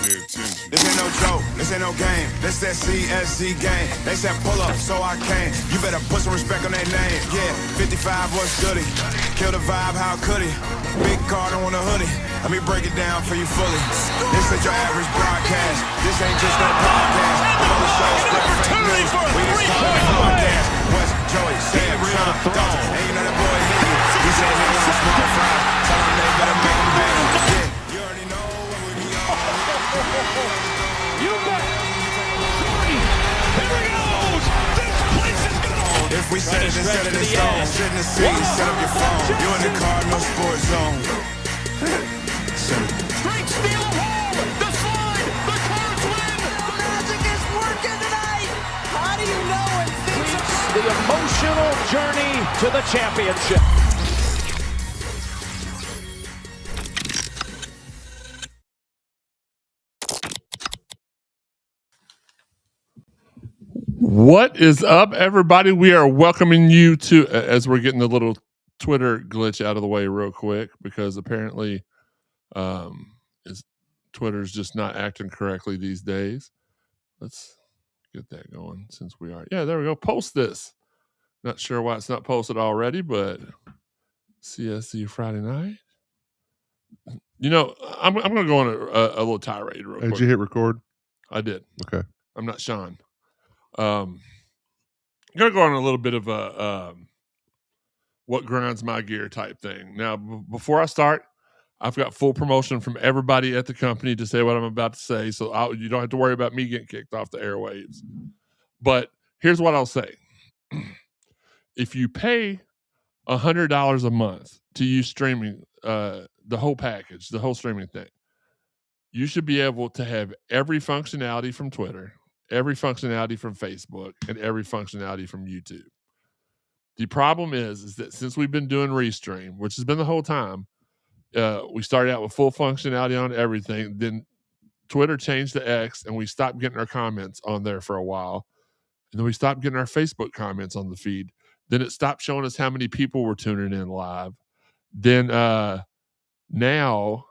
pay attention. This ain't no joke, this ain't no game. This that CSZ game. They said pull up, so I came. You better put some respect on their name. Yeah, 55 was goody. Kill the vibe, how could he? Big Cardinal on the hoodie. Let me break it down for you fully. This ain't your average broadcast. This ain't just no podcast. All the shows spread fake news. We just call it podcast. West, Joey, Sam, Sean, Dawson. And you know that boy hit you. He said he wants small fries. Tell him they better make him big. Yeah, you already know what we be on. You bet. Here he goes. This place is gonna. If we set it instead of the stone, sit in the seat, set up your phone. You in the Cardinal sports zone. Straight steal of home. The slide. The Cards win. The magic is working tonight. How do you know when things are The emotional journey to the championship. What is up, everybody? We are welcoming you to, as we're getting the little Twitter glitch out of the way real quick, because apparently Twitter's just not acting correctly these days. Let's get that going since we are. Yeah, there we go. Post this. Not sure why it's not posted already, but CSZ Friday night. You know, I'm going to go on a little tirade real quick. Did you hit record? I did. Okay. I'm not Sean. I'm going to go on a little bit of a what grinds my gear type thing. Now, before I start, I've got full promotion from everybody at the company to say what I'm about to say, so you don't have to worry about me getting kicked off the airwaves. But here's what I'll say. If you pay $100 a month to use streaming, the whole package, the whole streaming thing, you should be able to have every functionality from Twitter, every functionality from Facebook, and every functionality from YouTube. The problem is that since we've been doing Restream, which has been the whole time, we started out with full functionality on everything. Then Twitter changed to X, and we stopped getting our comments on there for a while. And then we stopped getting our Facebook comments on the feed. Then it stopped showing us how many people were tuning in live. Then now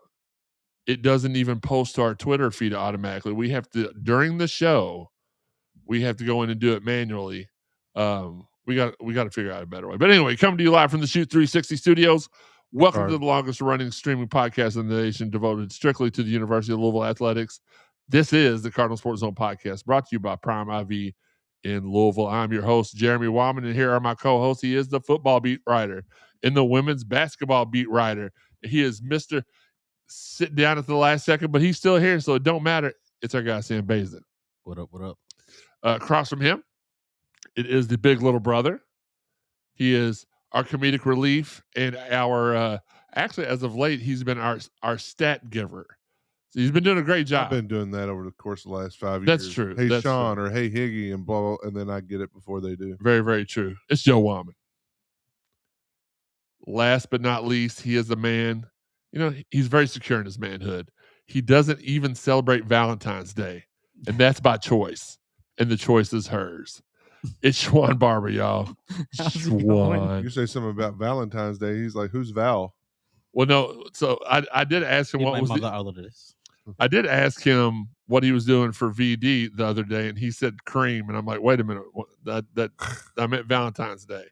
it doesn't even post to our Twitter feed automatically. We have to, during the show, we have to go in and do it manually. We got to figure out a better way. But anyway, coming to you live from the Shoot 360 studios. Welcome to the longest running streaming podcast in the nation, devoted strictly to the University of Louisville athletics. This is the Cardinal Sports Zone podcast, brought to you by Prime IV in Louisville. I'm your host, Jeremy Wallman, and here are my co-hosts. He is the football beat writer and the women's basketball beat writer. He is Mr. Sit down at the last second, but he's still here, so it don't matter. It's our guy, Sam Bazin. What up, what up? Across from him, it is the big little brother. He is our comedic relief and our, actually, as of late, he's been our stat giver. So he's been doing a great job. I've been doing that over the course of the last 5 years. That's true. Hey, That's Sean, true. or hey, Higgy, and blah, blah, and then I get it before they do. Very, very true. It's Joe Wallman. Last but not least, he is a man. You know, he's very secure in his manhood. He doesn't even celebrate Valentine's Day, and that's by choice. And the choice is hers. It's Schwan Barber, y'all. Schwan. You say something about Valentine's Day, he's like, who's Val? Well, no. So I did ask him I did ask him what he was doing for VD the other day, and he said cream, and I'm like, wait a minute, that I meant Valentine's Day.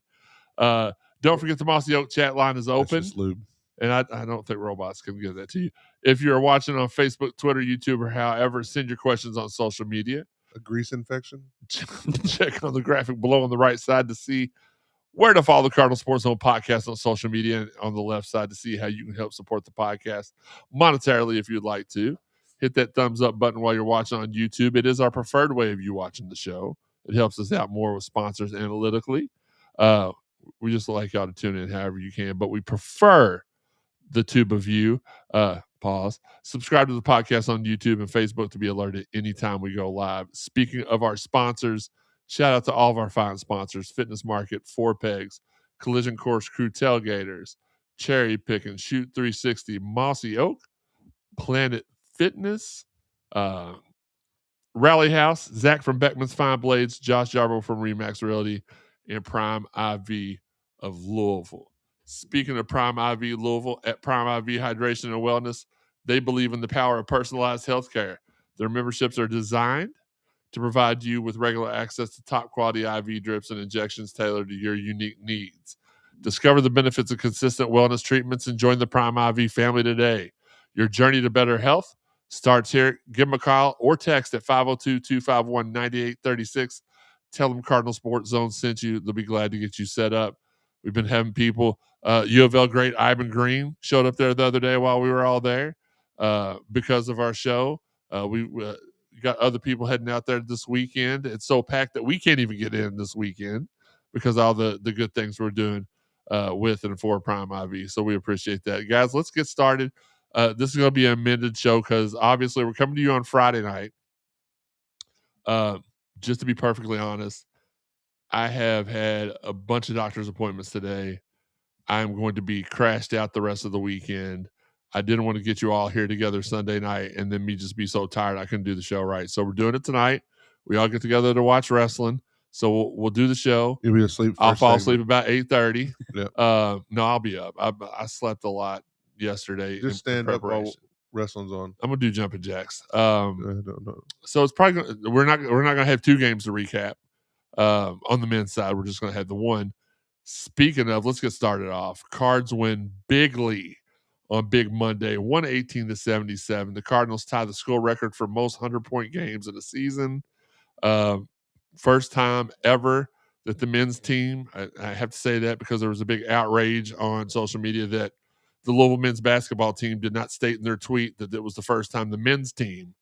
Don't forget the Mossy Oak chat line is open. That's just lube. And I don't think robots can give that to you. If you're watching on Facebook, Twitter, YouTube, or however, send your questions on social media. A grease infection? Check on the graphic below on the right side to see where to follow the Cardinal Sports Zone podcast on social media, and on the left side to see how you can help support the podcast monetarily if you'd like to. Hit that thumbs up button while you're watching on YouTube. It is our preferred way of you watching the show. It helps us out more with sponsors analytically. We just like y'all to tune in however you can, but we prefer the tube of you. Pause. Subscribe to the podcast on YouTube and Facebook to be alerted anytime we go live. Speaking of our sponsors, shout out to all of our fine sponsors: Fitness Market, Four Pegs, Collision Course Crew Tailgaters, Cherry Picking, Shoot 360, Mossy Oak, Planet Fitness, Rally House, Zach from Beckman's Fine Blades, Josh Jarbo from Remax Realty, and Prime IV of Louisville. Speaking of Prime IV Louisville, at Prime IV Hydration and Wellness, they believe in the power of personalized healthcare. Their memberships are designed to provide you with regular access to top quality IV drips and injections tailored to your unique needs. Discover the benefits of consistent wellness treatments and join the Prime IV family today. Your journey to better health starts here. Give them a call or text at 502-251-9836. Tell them Cardinal Sports Zone sent you. They'll be glad to get you set up. We've been having people, U of L great Ivan Green showed up there the other day while we were all there because of our show. We got other people heading out there this weekend. It's so packed that we can't even get in this weekend because of all the good things we're doing with and for Prime IV. So we appreciate that. Guys, let's get started. This is going to be an amended show because obviously we're coming to you on Friday night. Just to be perfectly honest, I have had a bunch of doctor's appointments today. I'm going to be crashed out the rest of the weekend. I didn't want to get you all here together Sunday night and then me just be so tired I couldn't do the show right. So we're doing it tonight. We all get together to watch wrestling. So we'll do the show. You'll be asleep. I'll fall asleep about 8:30. Yep. No, I'll be up. I slept a lot yesterday. Just stand up while wrestling's on. I'm gonna do jumping jacks. No. So it's probably we're not gonna have two games to recap. On the men's side, we're just gonna have the one. Speaking of, let's get started off. Cards win bigly on Big Monday, 118-77. The Cardinals tie the school record for most 100-point games in a season. First time ever that the men's team, I have to say that because there was a big outrage on social media that the Louisville men's basketball team did not state in their tweet that it was the first time the men's team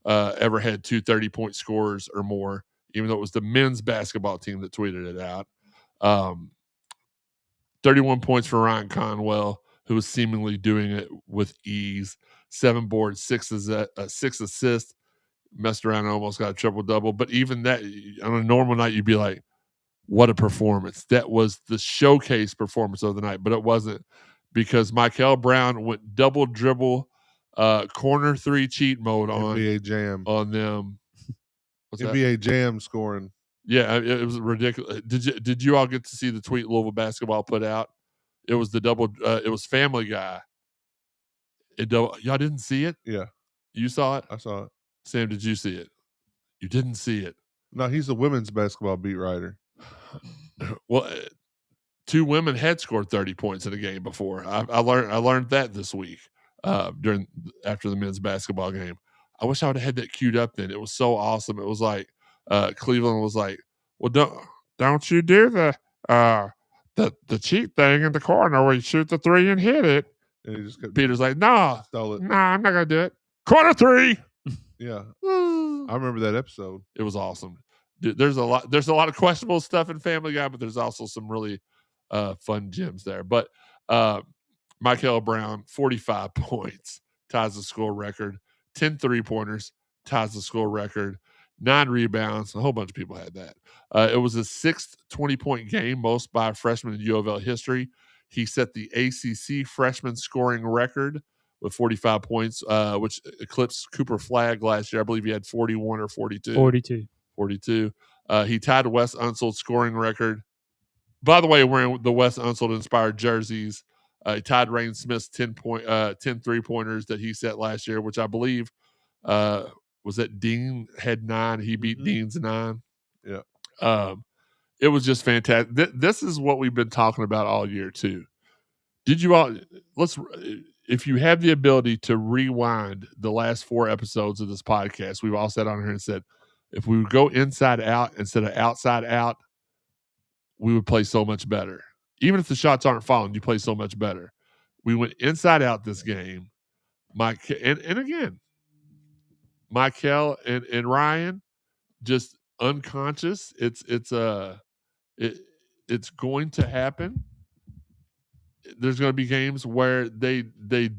ever had two 30-point scores or more, even though it was the men's basketball team that tweeted it out. 31 points for Ryan Conwell, who was seemingly doing it with ease. 7 boards, 6 assists. Messed around and almost got a triple-double. But even that, on a normal night, you'd be like, what a performance. That was the showcase performance of the night, but it wasn't because Michael Brown went double dribble, corner 3 cheat mode NBA Jam on them. What's NBA that? Jam scoring. Yeah, it was ridiculous. Did you all get to see the tweet Louisville basketball put out? It was the double. It was Family Guy. Y'all didn't see it? Yeah, you saw it. I saw it. Sam, did you see it? You didn't see it. No, he's a women's basketball beat writer. Well, 2 women had scored 30 points in a game before. I learned that this week after the men's basketball game. I wish I would have had that queued up then. It was so awesome. It was like Cleveland was like, "Well, don't you do the cheat thing in the corner where you shoot the 3 and hit it." And he just Peter's like, "No, stole it. Nah, I'm not gonna do it. Corner 3." Yeah, I remember that episode. It was awesome. Dude, there's a lot of questionable stuff in Family Guy, but there's also some really fun gems there. But Michael Brown, 45 points, ties the school record. 10 3-pointers, ties the school record. 9 rebounds. A whole bunch of people had that. It was the 6th 20-point game, most by a freshman in U of L history. He set the ACC freshman scoring record with 45 points, which eclipsed Cooper Flagg last year. I believe he had 41 or 42. 42. He tied Wes Unsold's scoring record. By the way, wearing the Wes Unsold-inspired jerseys. He tied Rain Smith's 10 3-pointers that he set last year, which I believe was that Dean had 9. He beat Dean's 9. Yeah. It was just fantastic. This is what we've been talking about all year, too. Did you all if you have the ability to rewind the last 4 episodes of this podcast, we've all sat on here and said, if we would go inside out instead of outside out, we would play so much better. Even if the shots aren't falling, you play so much better. We went inside out this game. And again, Michael and Ryan just unconscious. It's going to happen. There's going to be games where they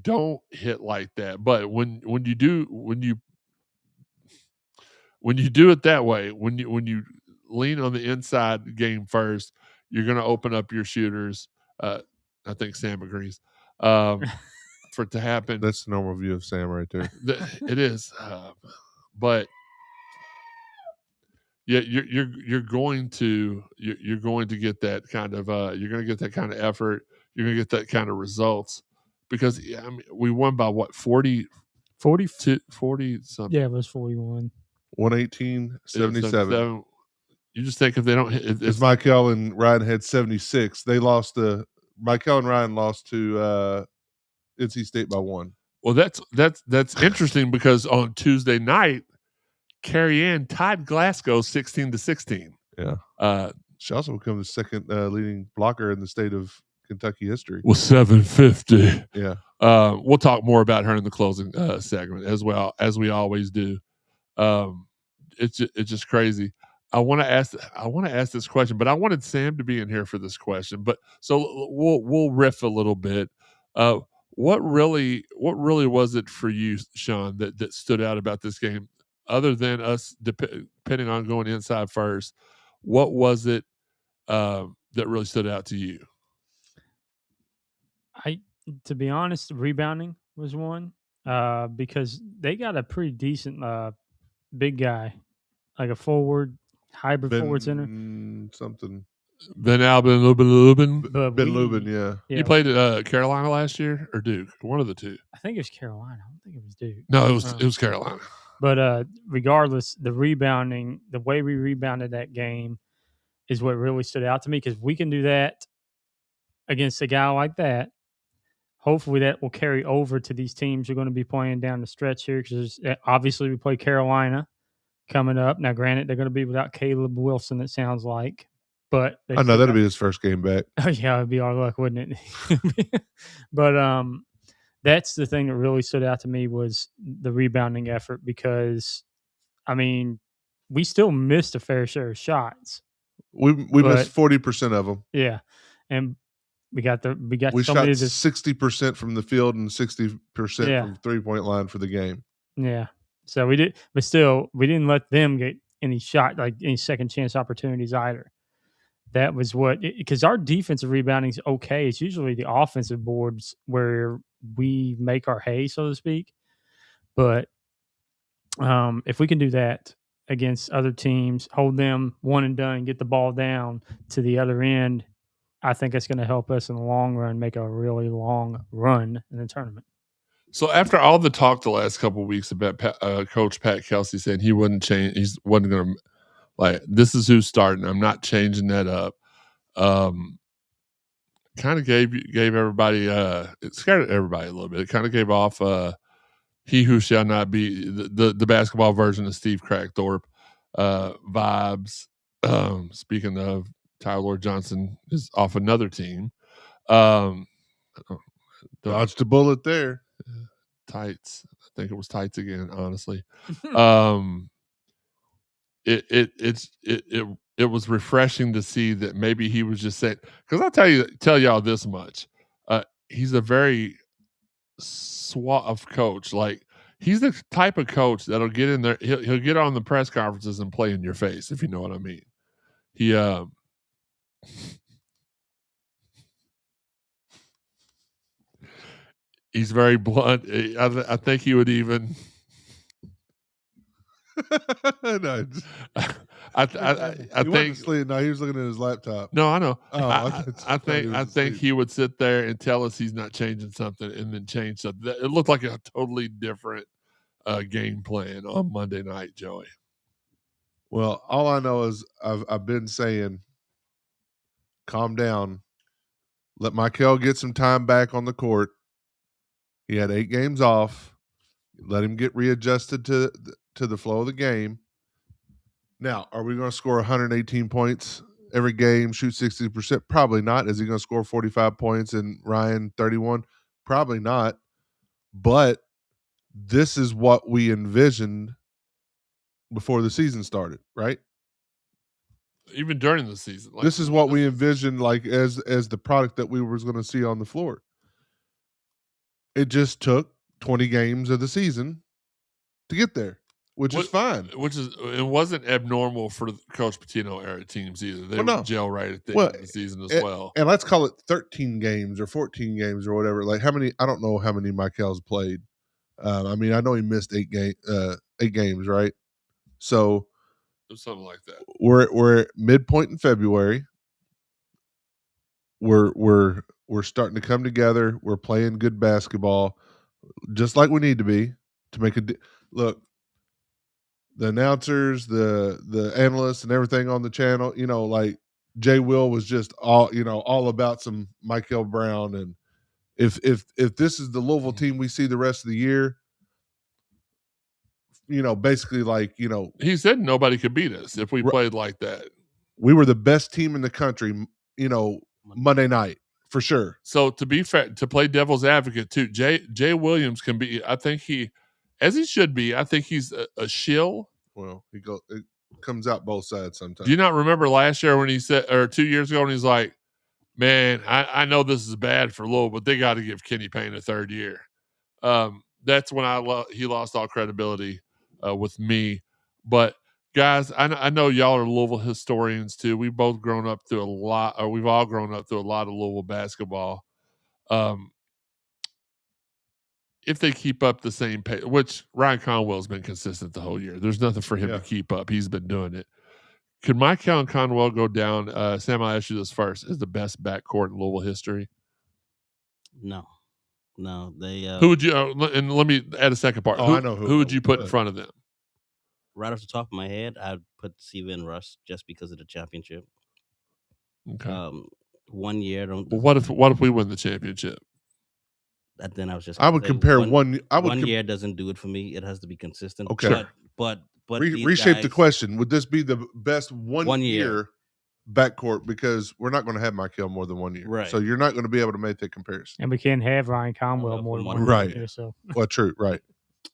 don't hit like that. But when you do it that way, when you lean on the inside game first, you're going to open up your shooters. I think Sam agrees for it to happen. That's the normal view of Sam right there. It is, but yeah, you're going to get that kind of you're going to get that kind of effort. You're going to get that kind of results because we won by 40 40. 40 something. Yeah, it was 41. 118, 77. You just think if they don't hit, Because Michael and Ryan had 76. They lost to Michael and Ryan lost to NC State by 1. Well, that's interesting because on Tuesday night, Carrie Ann tied Glasgow 16-16. Yeah. She also became the second leading blocker in the state of Kentucky history. With 750. Yeah. We'll talk more about her in the closing segment as well as we always do. It's just crazy. I want to ask this question, but I wanted Sam to be in here for this question. But so we'll riff a little bit. What really was it for you, Sean, that stood out about this game, other than us depending on going inside first? What was it that really stood out to you? To be honest, rebounding was one because they got a pretty decent big guy, like a forward, hybrid forward center. Something. Ben Lubin. Ben Lubin, yeah. He played at Carolina last year or Duke, one of the two. I think it was Carolina. I don't think it was Duke. No, it was Carolina. But regardless, the rebounding, the way we rebounded that game is what really stood out to me, because we can do that against a guy like that. Hopefully that will carry over to these teams you're going to be playing down the stretch here, because obviously we play Carolina coming up. Now, granted, they're going to be without Caleb Wilson, it sounds like. But I know that'll be his first game back. Oh, yeah, it'd be our luck, wouldn't it? But that's the thing that really stood out to me was the rebounding effort, because, I mean, we still missed a fair share of shots. We missed 40% of them. Yeah, and we shot 60% from the field and 60% from 3-point line for the game. Yeah, so we did, but still, we didn't let them get any shot, like any second chance opportunities either. That was because our defensive rebounding is okay. It's usually the offensive boards where we make our hay, so to speak. But if we can do that against other teams, hold them one and done, get the ball down to the other end, I think that's going to help us in the long run make a really long run in the tournament. So after all the talk the last couple of weeks about Coach Pat Kelsey saying he wouldn't change, he wasn't going to, like, this is who's starting, I'm not changing that up. Kind of gave everybody, it scared everybody a little bit. It kind of gave off he who shall not be, the basketball version of Steve Crackthorpe vibes. Speaking of, Tyler Johnson is off another team. Dodged a bullet there. Tights. I think it was tights again, honestly. It was refreshing to see that maybe he was just saying, because I'll tell y'all this much. He's a very suave coach. Like, he's the type of coach that'll get in there. He'll get on the press conferences and play in your face, if you know what I mean. He's very blunt. I think he would even. No, I think. No, he was looking at his laptop. No, I know. Oh, I think he would sit there and tell us he's not changing something, and then change something. It looked like a totally different game plan on Monday night, Joey. Well, all I know is I've been saying, calm down. Let Michael get some time back on the court. He had 8 games off. Let him get readjusted to the flow of the game. Now, are we going to score 118 points every game, shoot 60%? Probably not. Is he going to score 45 points and Ryan 31? Probably not. But this is what we envisioned before the season started, right? Even during the season. Like, this is what we envisioned, like, as the product that we were going to see on the floor. It just took 20 games of the season to get there, which is fine. It wasn't abnormal for Coach Pitino era teams either. They would gel right at the end of the season as well. And let's call it 13 games or 14 games or whatever. Like, how many? I don't know how many Michael's played. I mean, I know he missed 8 games, right? So something like that. We're at midpoint in February. We're starting to come together. We're playing good basketball, just like we need to be. to make look. The announcers, the analysts, and everything on the channel, like Jay Will was just all about some Michael Brown, and if this is the Louisville team we see the rest of the year, basically he said nobody could beat us if we played like that. We were the best team in the country, Monday night for sure. So to be fair, to play devil's advocate too, Jay Williams can be. I think as he should be. I think he's a shill. Well, it comes out both sides sometimes. Do you not remember last year when he said, or 2 years ago, when he's like, "Man, I know this is bad for Louisville, but they got to give Kenny Payne a third year." That's when he lost all credibility with me. But guys, I know y'all are Louisville historians too. We've both grown up through we've all grown up through a lot of Louisville basketball. If they keep up the same pace, which Ryan Conwell's been consistent the whole year, there's nothing for him to keep up. He's been doing it. Could Michael and Conwell go down? Sam, I'll ask you this first: is the best backcourt in Louisville history? No, they. Who would you? And let me add a second part. I know who would you put in front of them? Right off the top of my head, I'd put Siva and Russ just because of the championship. Okay. 1 year. Well, what if we win the championship? Then I was just. I would compare one. One year doesn't do it for me. It has to be consistent. Okay. But reshape the question. Would this be the best one year backcourt? Because we're not going to have Michael more than 1 year, right? So you're not going to be able to make that comparison. And we can't have Ryan Conwell more than 1 year. Right. So. Well, true. Right.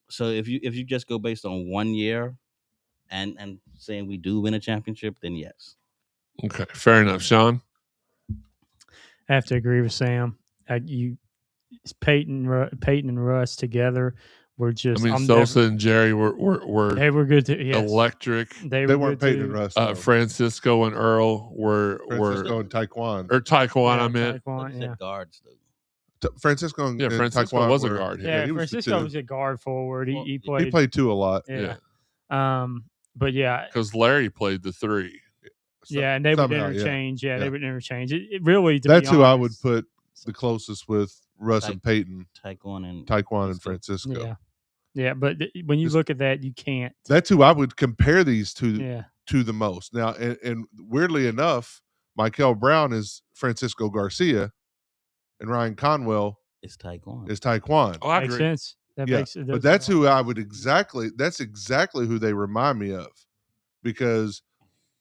So if you just go based on 1 year, and saying we do win a championship, then yes. Okay, fair enough, Sean. I have to agree with Sam. Peyton and Russ together were just. Sosa and Jerry were they were good to electric. They weren't Peyton and Russ. Francisco and Earl were and Taekwon I meant Taekwon, guards though. Francisco and Francisco Taekwon was a guard. Yeah, Francisco was a guard forward. He played. He played two a lot. Yeah. But yeah, because Larry played the three. And they would interchange. They would interchange. It really. That's who I would put the closest with Russ and Peyton, Taekwon and Francisco. Yeah, but when you look at that, you can't. That's who I would compare these to the most. Now, and weirdly enough, Michael Brown is Francisco Garcia, and Ryan Conwell is Taekwon. Oh, I agree. Makes sense. But that's who I would that's exactly who they remind me of, because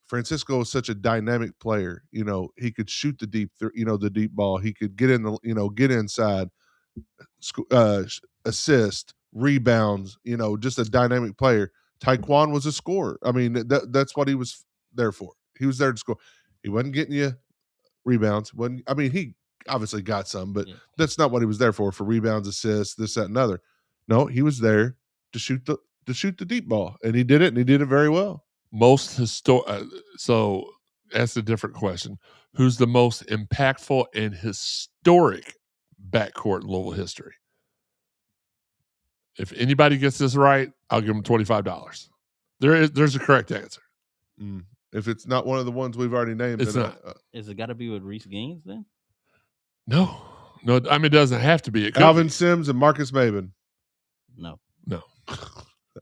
Francisco is such a dynamic player. He could shoot the deep ball. He could get in get inside, assist, rebounds, just a dynamic player. Taekwon was a scorer. I mean, that's what he was there for. He was there to score. He wasn't getting you rebounds. He obviously got some, but that's not what he was there for rebounds, assists, this, that, and other. No, he was there to shoot the deep ball, and he did it, and he did it very well. So that's a different question. Who's the most impactful and historic backcourt in Louisville history? If anybody gets this right, I'll give them $25. There's a correct answer. If it's not one of the ones we've already named, it's not. Is it got to be with Reese Gaines then? No. It doesn't have to be. It Alvin Sims and Marcus Maben. No.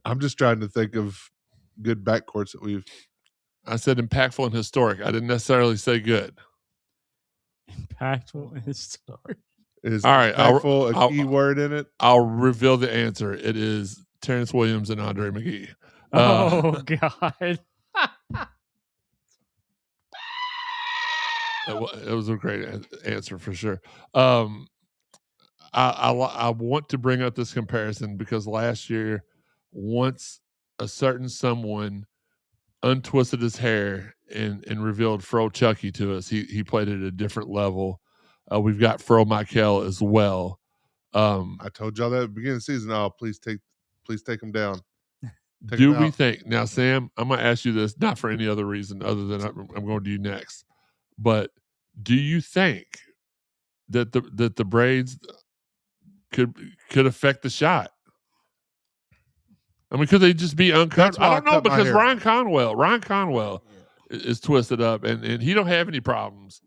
I'm just trying to think of good backcourts that we've. I said impactful and historic. I didn't necessarily say good. Impactful and historic. Is all right? Impactful a key word in it? I'll reveal the answer. It is Terrence Williams and Andre McGee. Oh God. It was a great answer for sure. I want to bring up this comparison because last year, once a certain someone untwisted his hair and revealed Fro Chucky to us, he played at a different level. We've got Fro Michael as well. I told y'all that at the beginning of the season. Oh, please take him down. Do we think now, Sam? I'm going to ask you this, not for any other reason other than I'm going to you next. But do you think that the braids could affect the shot? I mean, could they just be uncomfortable? I don't know, because Ryan Conwell is twisted up, and he don't have any problems.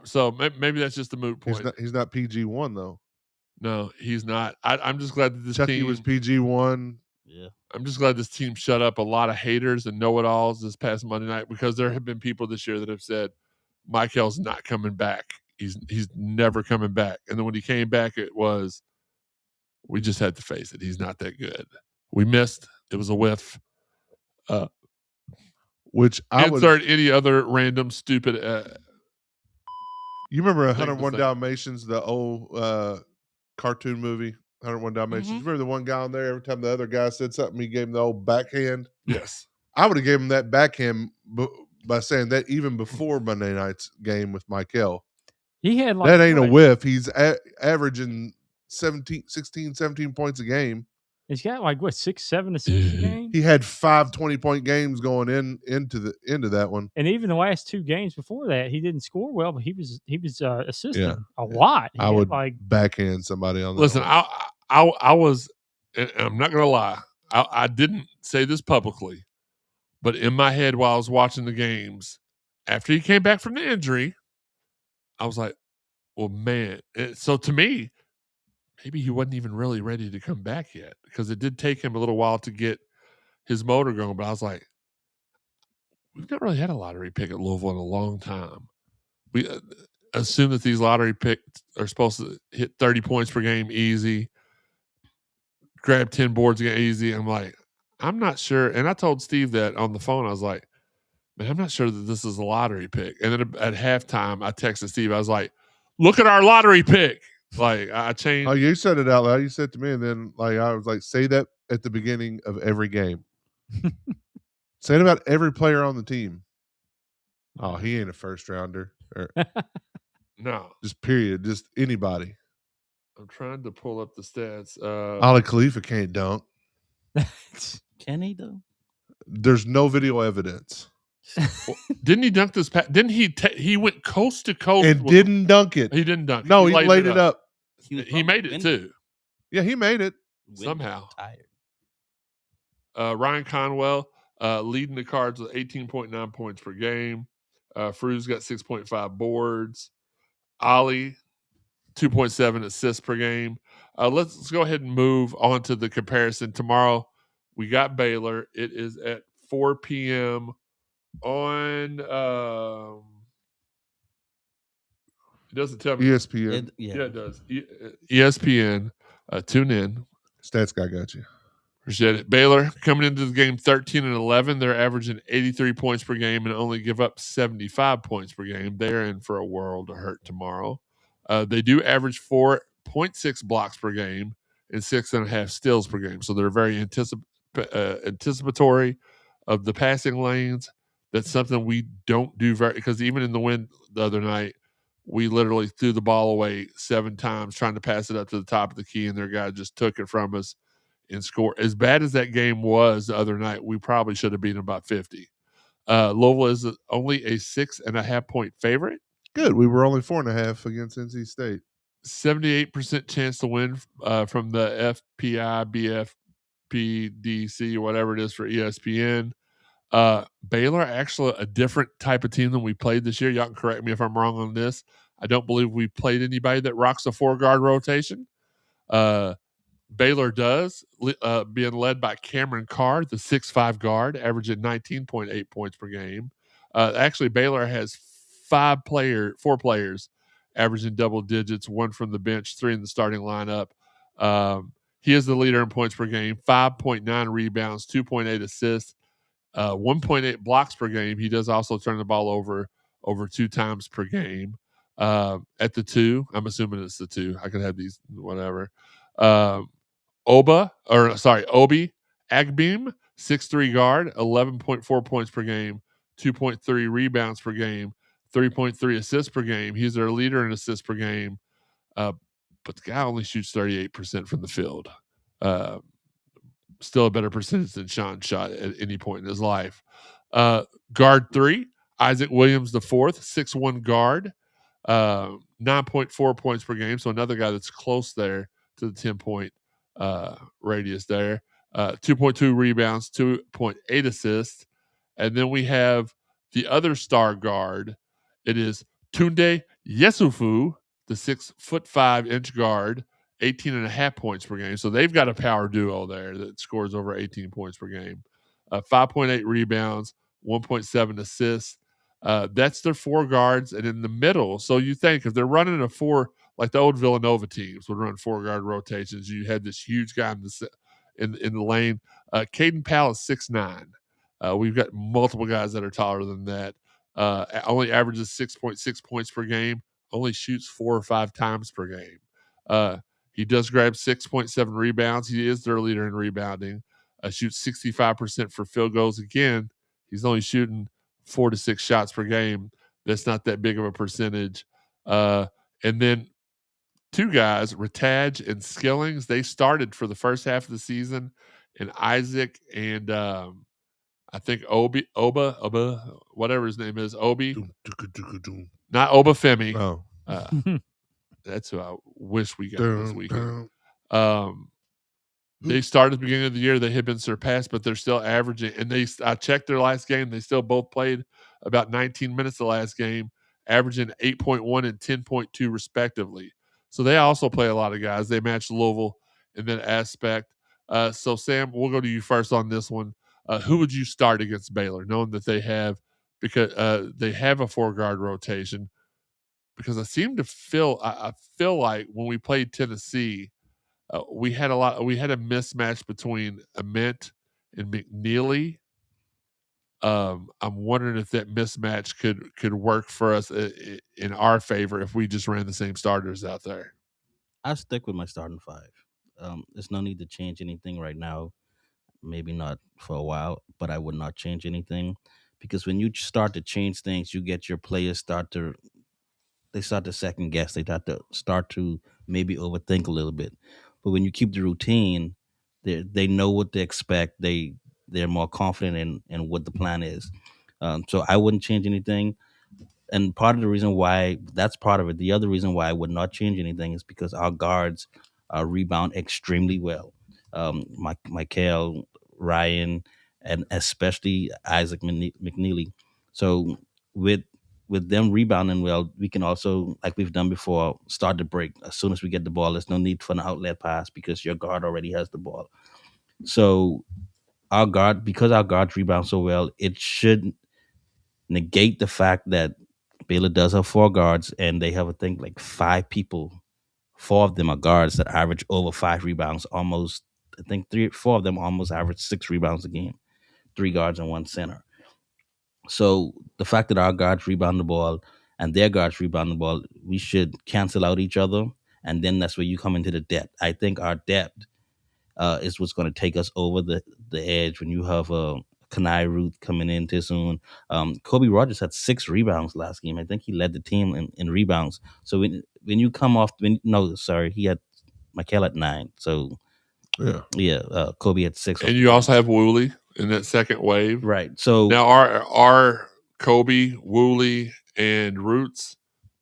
So maybe that's just a moot point. He's not PG1 though. No, he's not. I'm just glad that this Chucky team was PG-1. Yeah. I'm just glad this team shut up a lot of haters and know-it-alls this past Monday night, because there have been people this year that have said Michael's not coming back. He's never coming back. And then when he came back, we just had to face it. He's not that good. We missed. It was a whiff. Which I would Insert any other random stupid. You remember thing to 101 say. Dalmatians, the old cartoon movie, 101 Dalmatians? Mhm. You remember the one guy on there, every time the other guy said something, he gave him the old backhand? Yes. I would have given him that backhand by saying that even before Monday night's game with Michael. He had like That ain't a what? whiff. He's averaging 16, 17 points a game. He's got like what 6, 7 assists a game. He had 5 20-point games going into that one. And even the last 2 games before that, he didn't score well, but he was assisting Yeah. a lot. He I had, would like backhand somebody on that. Listen, one. I was, and I'm not going to lie, I didn't say this publicly, but in my head while I was watching the games, after he came back from the injury, I was like, well, man. So to me, maybe he wasn't even really ready to come back yet, because it did take him a little while to get his motor going. But I was like, we've not really had a lottery pick at Louisville in a long time. We assume that these lottery picks are supposed to hit 30 points per game easy, grab 10 boards again easy. I'm like, I'm not sure. And I told Steve that on the phone. I was like, man, I'm not sure that this is a lottery pick. And then at halftime, I texted Steve. I was like, look at our lottery pick. Like, I changed. Oh, you said it out loud. You said it to me, and then I was like, say that at the beginning of every game. Say it about every player on the team. Oh, he ain't a first rounder. Or No. just period. Just anybody. I'm trying to pull up the stats. Ali Khalifa can't dunk. Can he though? There's no video evidence. Didn't he dunk this? Didn't he? He went coast to coast And didn't dunk it. He didn't dunk. No, he laid it up. He made it too. Yeah, he made it. Somehow. Tired. Ryan Conwell leading the Cards with 18.9 points per game. Frew's got 6.5 boards. Ollie, 2.7 assists per game. Let's go ahead and move on to the comparison. Tomorrow, we got Baylor. It is at 4 p.m. on it doesn't tell me. ESPN. Yeah, it does. ESPN. Tune in. Stats guy got you. Appreciate it. Baylor coming into the game 13-11. They're averaging 83 points per game and only give up 75 points per game. They're in for a world of hurt tomorrow. They do average 4.6 blocks per game and 6.5 steals per game. So they're very anticipatory of the passing lanes. That's something we don't do because even in the win the other night, we literally threw the ball away 7 times trying to pass it up to the top of the key, and their guy just took it from us and scored. As bad as that game was the other night, we probably should have beaten about 50. Louisville is only a 6.5 point favorite. Good. We were only 4.5 against NC State. 78% chance to win from the FPI, BFPDC, or whatever it is for ESPN. Baylor, actually a different type of team than we played this year. Y'all can correct me if I'm wrong on this. I don't believe we played anybody that rocks a 4-guard rotation. Baylor does, being led by Cameron Carr, the 6'5" guard, averaging 19.8 points per game. Actually, Baylor has 4 players averaging double digits, 1 from the bench, 3 in the starting lineup. He is the leader in points per game, 5.9 rebounds, 2.8 assists, 1.8 blocks per game. He does also turn the ball over 2 times per game. At the 2, I'm assuming it's the 2. I could have these, whatever. Obi Agbeam, 6'3" guard, 11.4 points per game, 2.3 rebounds per game, 3.3 assists per game. He's their leader in assists per game. But the guy only shoots 38% from the field. Still a better percentage than Sean shot at any point in his life. Guard 3, Isaac Williams the 4th, 6'1" guard, 9.4 points per game. So another guy that's close there to the 10-point radius there. 2.2 rebounds, 2.8 assists. And then we have the other star guard. It is Tunde Yesufu, the 6'5" guard, 18.5 points per game. So they've got a power duo there that scores over 18 points per game. 5.8 rebounds, 1.7 assists. That's their 4 guards. And in the middle, so you think if they're running a 4, like the old Villanova teams would run 4-guard rotations, you had this huge guy in the lane. Caden Powell is 6'9". We've got multiple guys that are taller than that. Only averages 6.6 points per game. Only shoots 4 or 5 times per game. He does grab 6.7 rebounds. He is their leader in rebounding. Shoots 65% for field goals. Again, he's only shooting 4 to 6 shots per game. That's not that big of a percentage. And then 2 guys, Rataj and Skillings, they started for the first half of the season. And Isaac and I think Oba, whatever his name is, Obi. Not Obafemi. Oh. That's who I wish we got this weekend. They started at the beginning of the year. They had been surpassed, but they're still averaging. And I checked their last game. They still both played about 19 minutes the last game, averaging 8.1 and 10.2 respectively. So they also play a lot of guys. They match Louisville in that aspect. So, Sam, we'll go to you first on this one. Who would you start against Baylor, knowing that they have a 4-guard rotation? Because I feel like when we played Tennessee, we had a mismatch between Ament and McNeely. I'm wondering if that mismatch could work for us in our favor if we just ran the same starters out there. I stick with my starting 5. There's no need to change anything right now. Maybe not for a while, but I would not change anything, because when you start to change things, you get your players start to second guess. They start to maybe overthink a little bit. But when you keep the routine, they know what to expect. They're more confident in what the plan is. So I wouldn't change anything. And part of the reason why, that's part of it. The other reason why I would not change anything is because our guards rebound extremely well. Michael, Ryan, and especially Isaac McNeely. So with them rebounding well, we can also, like we've done before, start the break. As soon as we get the ball, there's no need for an outlet pass because your guard already has the ball. So because our guards rebound so well, it should negate the fact that Baylor does have 4 guards, and they have, I think, like 5 people. 4 of them are guards that average over 5 rebounds. Almost, I think 4 of them almost average 6 rebounds a game. 3 guards and 1 center. So the fact that our guards rebound the ball and their guards rebound the ball, we should cancel out each other, and then that's where you come into the depth. I think our depth is what's going to take us over the edge when you have Kanai Ruth coming in too soon. Kobe Rogers had 6 rebounds last game. I think he led the team in rebounds. So when you come off, he had Michael at 9. So Kobe had 6. And you also have Woolley in that second wave, right? So now are Kobe, Woolley, and Roots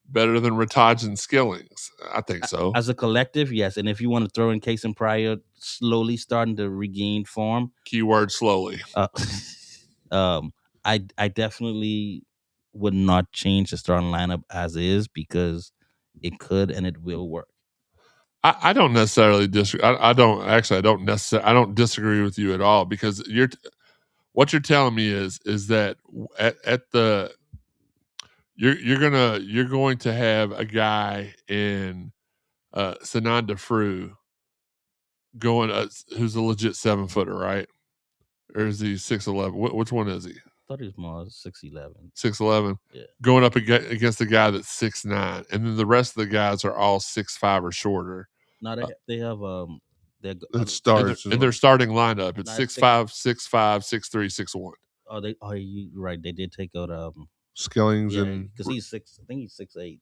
better than Rataj and Skillings? I think so. As a collective, yes. And if you want to throw in Case and Pryor slowly starting to regain form. Keyword slowly. I definitely would not change the starting lineup as is, because it could and it will work. I don't necessarily disagree. I don't disagree with you at all, because what you're telling me is that you're going to have a guy in Sanan Defru going who's a legit 7-footer, right? Or is he 6'11"? Which one is he? I thought he was more 6'11". 6'11". Yeah. Going up against a guy that's 6'9", and then the rest of the guys are all 6'5" or shorter. No, they have it starts in their starting lineup. It's 6'5", 6'5", 6'3", 6'1". Oh, you right. They did take out Skillings, and because he's 6. I think he's 6'8".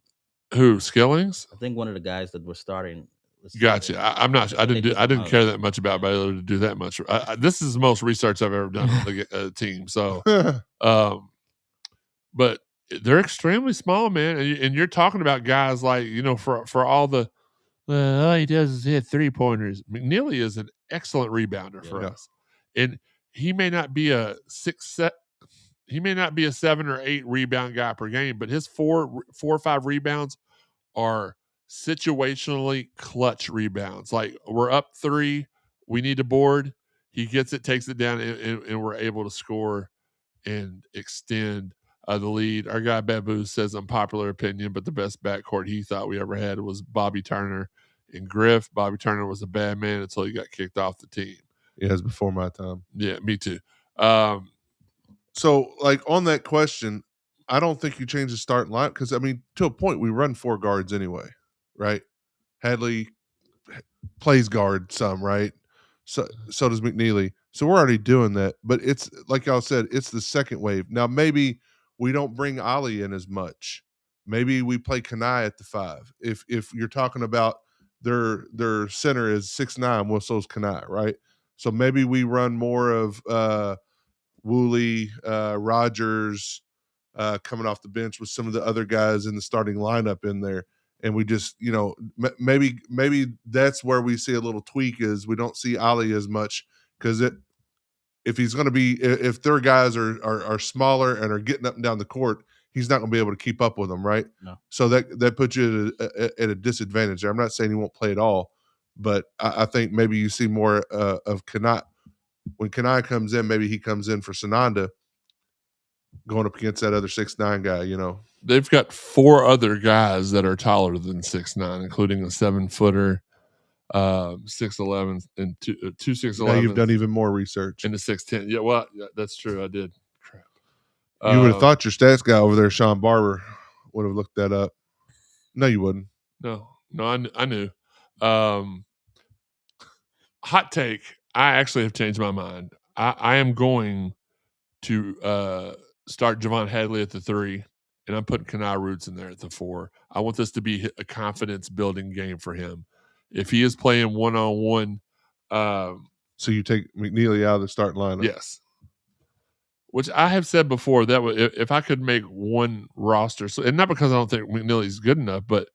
Who, Skillings? I think one of the guys that were starting. Gotcha. I'm not. I didn't care that much about Baylor to do that much. This is the most research I've ever done on the team. So, but they're extremely small, man. And you're talking about guys like, for all the, all he does is hit 3-pointers. McNeely is an excellent rebounder for us, and he may not be a 7 or 8 rebound guy per game, but his 4 or 5 rebounds are situationally clutch rebounds. Like we're up 3, we need a board. He gets it, takes it down, and we're able to score and extend the lead. Our guy Babu says, unpopular opinion, but the best backcourt he thought we ever had was Bobby Turner and Griff. Bobby Turner was a bad man until he got kicked off the team. Yeah, it's before my time. Yeah, me too. So, like on that question, I don't think you change the starting line because, I mean, to a point, we run 4 guards anyway, right? Hadley plays guard some, right? So does McNeely. So we're already doing that. But it's like y'all said, it's the second wave. Now maybe we don't bring Ali in as much. Maybe we play Kanai at the 5. If you're talking about their center is 6'9", well, so's Kanai, right? So maybe we run more of Woolley, Rogers coming off the bench with some of the other guys in the starting lineup in there. And we just, maybe that's where we see a little tweak is we don't see Ali as much because if he's going to be, if their guys are smaller and are getting up and down the court, he's not going to be able to keep up with them, right? No. So that puts you at a disadvantage there. I'm not saying he won't play at all, but I think maybe you see more of Kanai. When Kanai comes in, maybe he comes in for Sananda going up against that other 6'9" guy, They've got 4 other guys that are taller than 6'9", including a 7-footer, 6'11", and two 6'11". Now you've done even more research. And a 6'10". Yeah, well, that's true. I did. Crap. You would have thought your stats guy over there, Sean Barber, would have looked that up. No, you wouldn't. No, I knew. Hot take. I actually have changed my mind. I am going to start Javon Hadley at the 3, and I'm putting Kanai Roots in there at the 4. I want this to be a confidence-building game for him. If he is playing one-on-one. So you take McNeely out of the starting lineup? Yes. Which I have said before, that if I could make one roster, and not because I don't think McNeely's good enough, but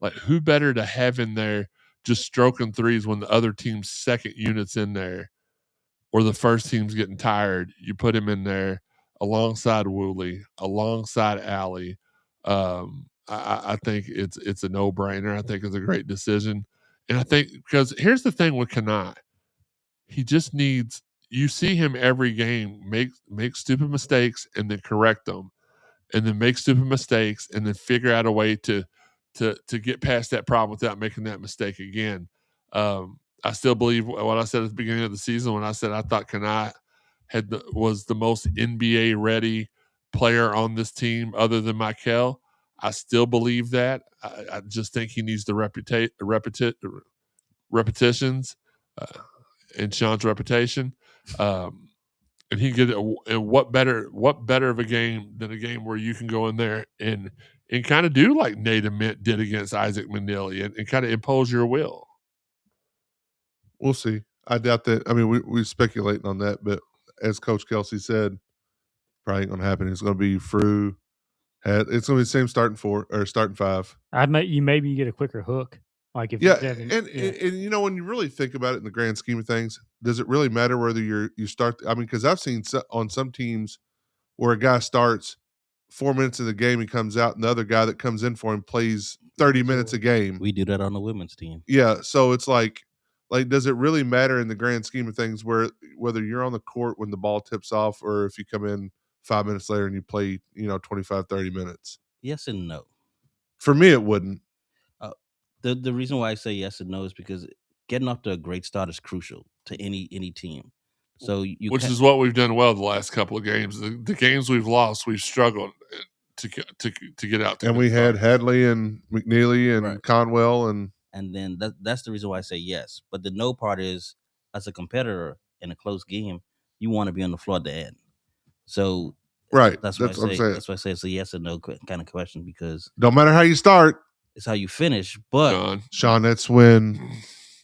like who better to have in there just stroking threes when the other team's second unit's in there or the first team's getting tired, you put him in there alongside Woolley, alongside Alley. I think it's a no-brainer. I think it's a great decision. And I think because here's the thing with Kanai. He just needs – you see him every game make stupid mistakes and then correct them, and then make stupid mistakes and then figure out a way to get past that problem without making that mistake again. I still believe what I said at the beginning of the season when I said I thought Kanai was the most NBA-ready player on this team other than Michael. I still believe that. I just think he needs the repetitions and Sean's reputation. And he get it. And what better of a game than a game where you can go in there and kind of do like Nate Mint did against Isaac McNeely and kind of impose your will. We'll see. I doubt that. I mean, we're speculating on that, but as Coach Kelsey said, probably ain't going to happen. It's going to be Frew. It's going to be the same starting 5. Maybe you get a quicker hook. Like if and when you really think about it in the grand scheme of things, does it really matter whether you start? I mean, because I've seen on some teams where a guy starts 4 minutes of the game, he comes out, and the other guy that comes in for him plays 30 minutes a game. We do that on the women's team. Yeah, so it's like does it really matter in the grand scheme of things whether you're on the court when the ball tips off or if you come in 5 minutes later and you play 25, 30 minutes? Yes and no. For me, it wouldn't. The reason why I say yes and no is because getting off to a great start is crucial to any team. So which is what we've done well the last couple of games. The games we've lost, we've struggled to get out. And we had Hadley and McNeely and right. Conwell and then that's the reason why I say yes. But the no part is, as a competitor in a close game, you want to be on the floor at the end. So right, that's what I'm saying. That's why I say it's a yes or no kind of question because don't matter how you start. It's how you finish, but Sean, that's when.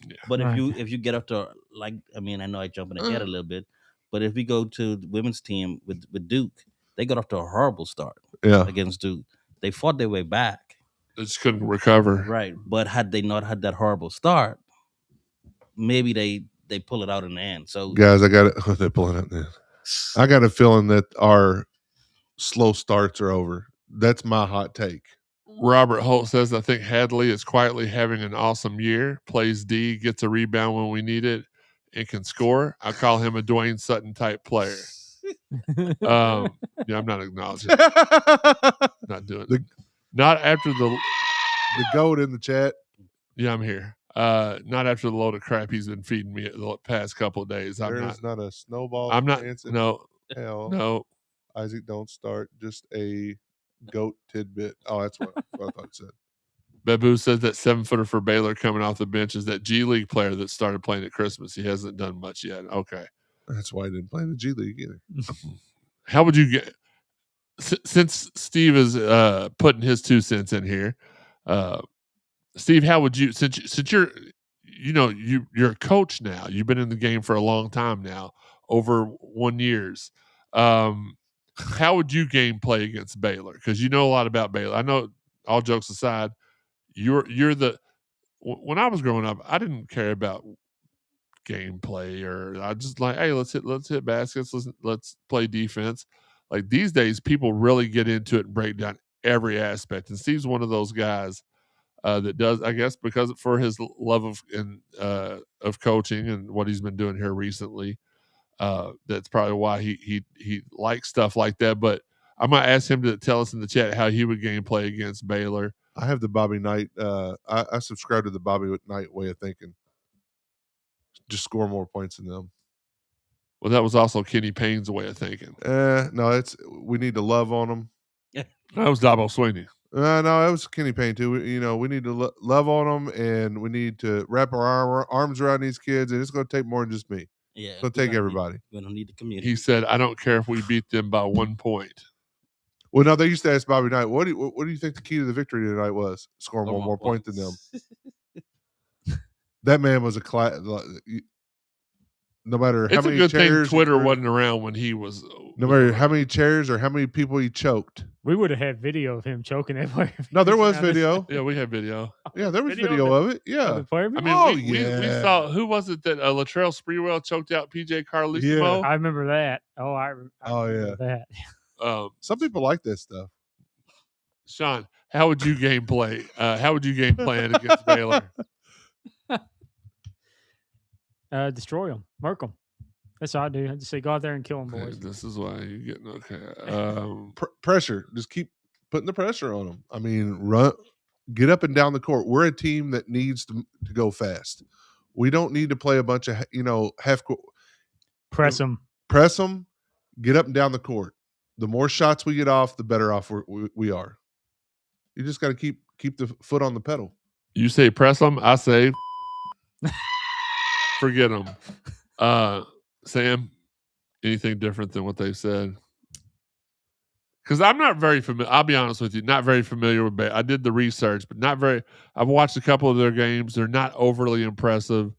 Yeah. But if you get up to I know I jump in ahead a little bit, but if we go to the women's team with Duke, they got off to a horrible start against Duke. They fought their way back. They just couldn't recover. Right, but had they not had that horrible start, maybe they pull it out in the end. So guys, I got it. They pull it out in the end. I got a feeling that our slow starts are over. That's my hot take. Robert Holt says, I think Hadley is quietly having an awesome year. Plays D, gets a rebound when we need it, and can score. I call him a Dwayne Sutton type player. Yeah, I'm not acknowledging. Not doing it. Not after the goat in the chat. Yeah, I'm here. Not after the load of crap he's been feeding me the past couple of days. There's not a snowball. I'm not. chance in No. hell. No. Isaac, don't start. Just a goat tidbit. Oh, that's what I thought it said. Babu says that 7-footer for Baylor coming off the bench is that G League player that started playing at Christmas. He hasn't done much yet. Okay. That's why I didn't play in the G League either. How would you get, since Steve is putting his 2 cents in here, Steve, how would you, since you're, you're a coach now, you've been in the game for a long time now, over 1 years. How would you game play against Baylor? Because you know a lot about Baylor. I know, all jokes aside, you're the, when I was growing up, I didn't care about gameplay, or I just like, hey, let's hit baskets, let's play defense. Like these days, people really get into it and break down every aspect. And Steve's one of those guys that does, I guess, because for his love of coaching and what he's been doing here recently. That's probably why he likes stuff like that. But I might ask him to tell us in the chat how he would game play against Baylor. I have the Bobby Knight. I subscribe to the Bobby Knight way of thinking. Just score more points than them. Well, that was also Kenny Payne's way of thinking. No, we need to love on them. That was Dabo Swinney. No, it was Kenny Payne too. We need to love on them, and we need to wrap our arms around these kids. And it's going to take more than just me. Yeah, it's going to take everybody. We don't need the community. He said, "I don't care if we beat them by 1 point." Well, no, they used to ask Bobby Knight, "What do you think the key to the victory tonight was? Scoring one more point than them." That man was a class. No matter how many chairs. It's a good thing Twitter wasn't around when he was. No matter how many chairs or how many people he choked. We would have had video of him choking everywhere. No, there was video. Yeah, we had video. Yeah, there was video of it. Yeah. I mean, we saw, who was it that Latrell Sprewell choked out PJ Carlesimo? Yeah, I remember that. Oh, I remember that. Some people like this stuff. Sean, how would you game play? How would you game plan against Baylor? Destroy them, murk them. That's what I do. I just say, go out there and kill them, boys. This is why you're getting okay. Pressure. Just keep putting the pressure on them. I mean, run, get up and down the court. We're a team that needs to go fast. We don't need to play a bunch of half court. Press them. Press them. Get up and down the court. The more shots we get off, the better off we are. You just got to keep the foot on the pedal. You say press them. I say forget them. Sam, anything different than what they've said? Because I'm not very familiar. I'll be honest with you, not very familiar with Baylor. I did the research, but not very. I've watched a couple of their games. They're not overly impressive.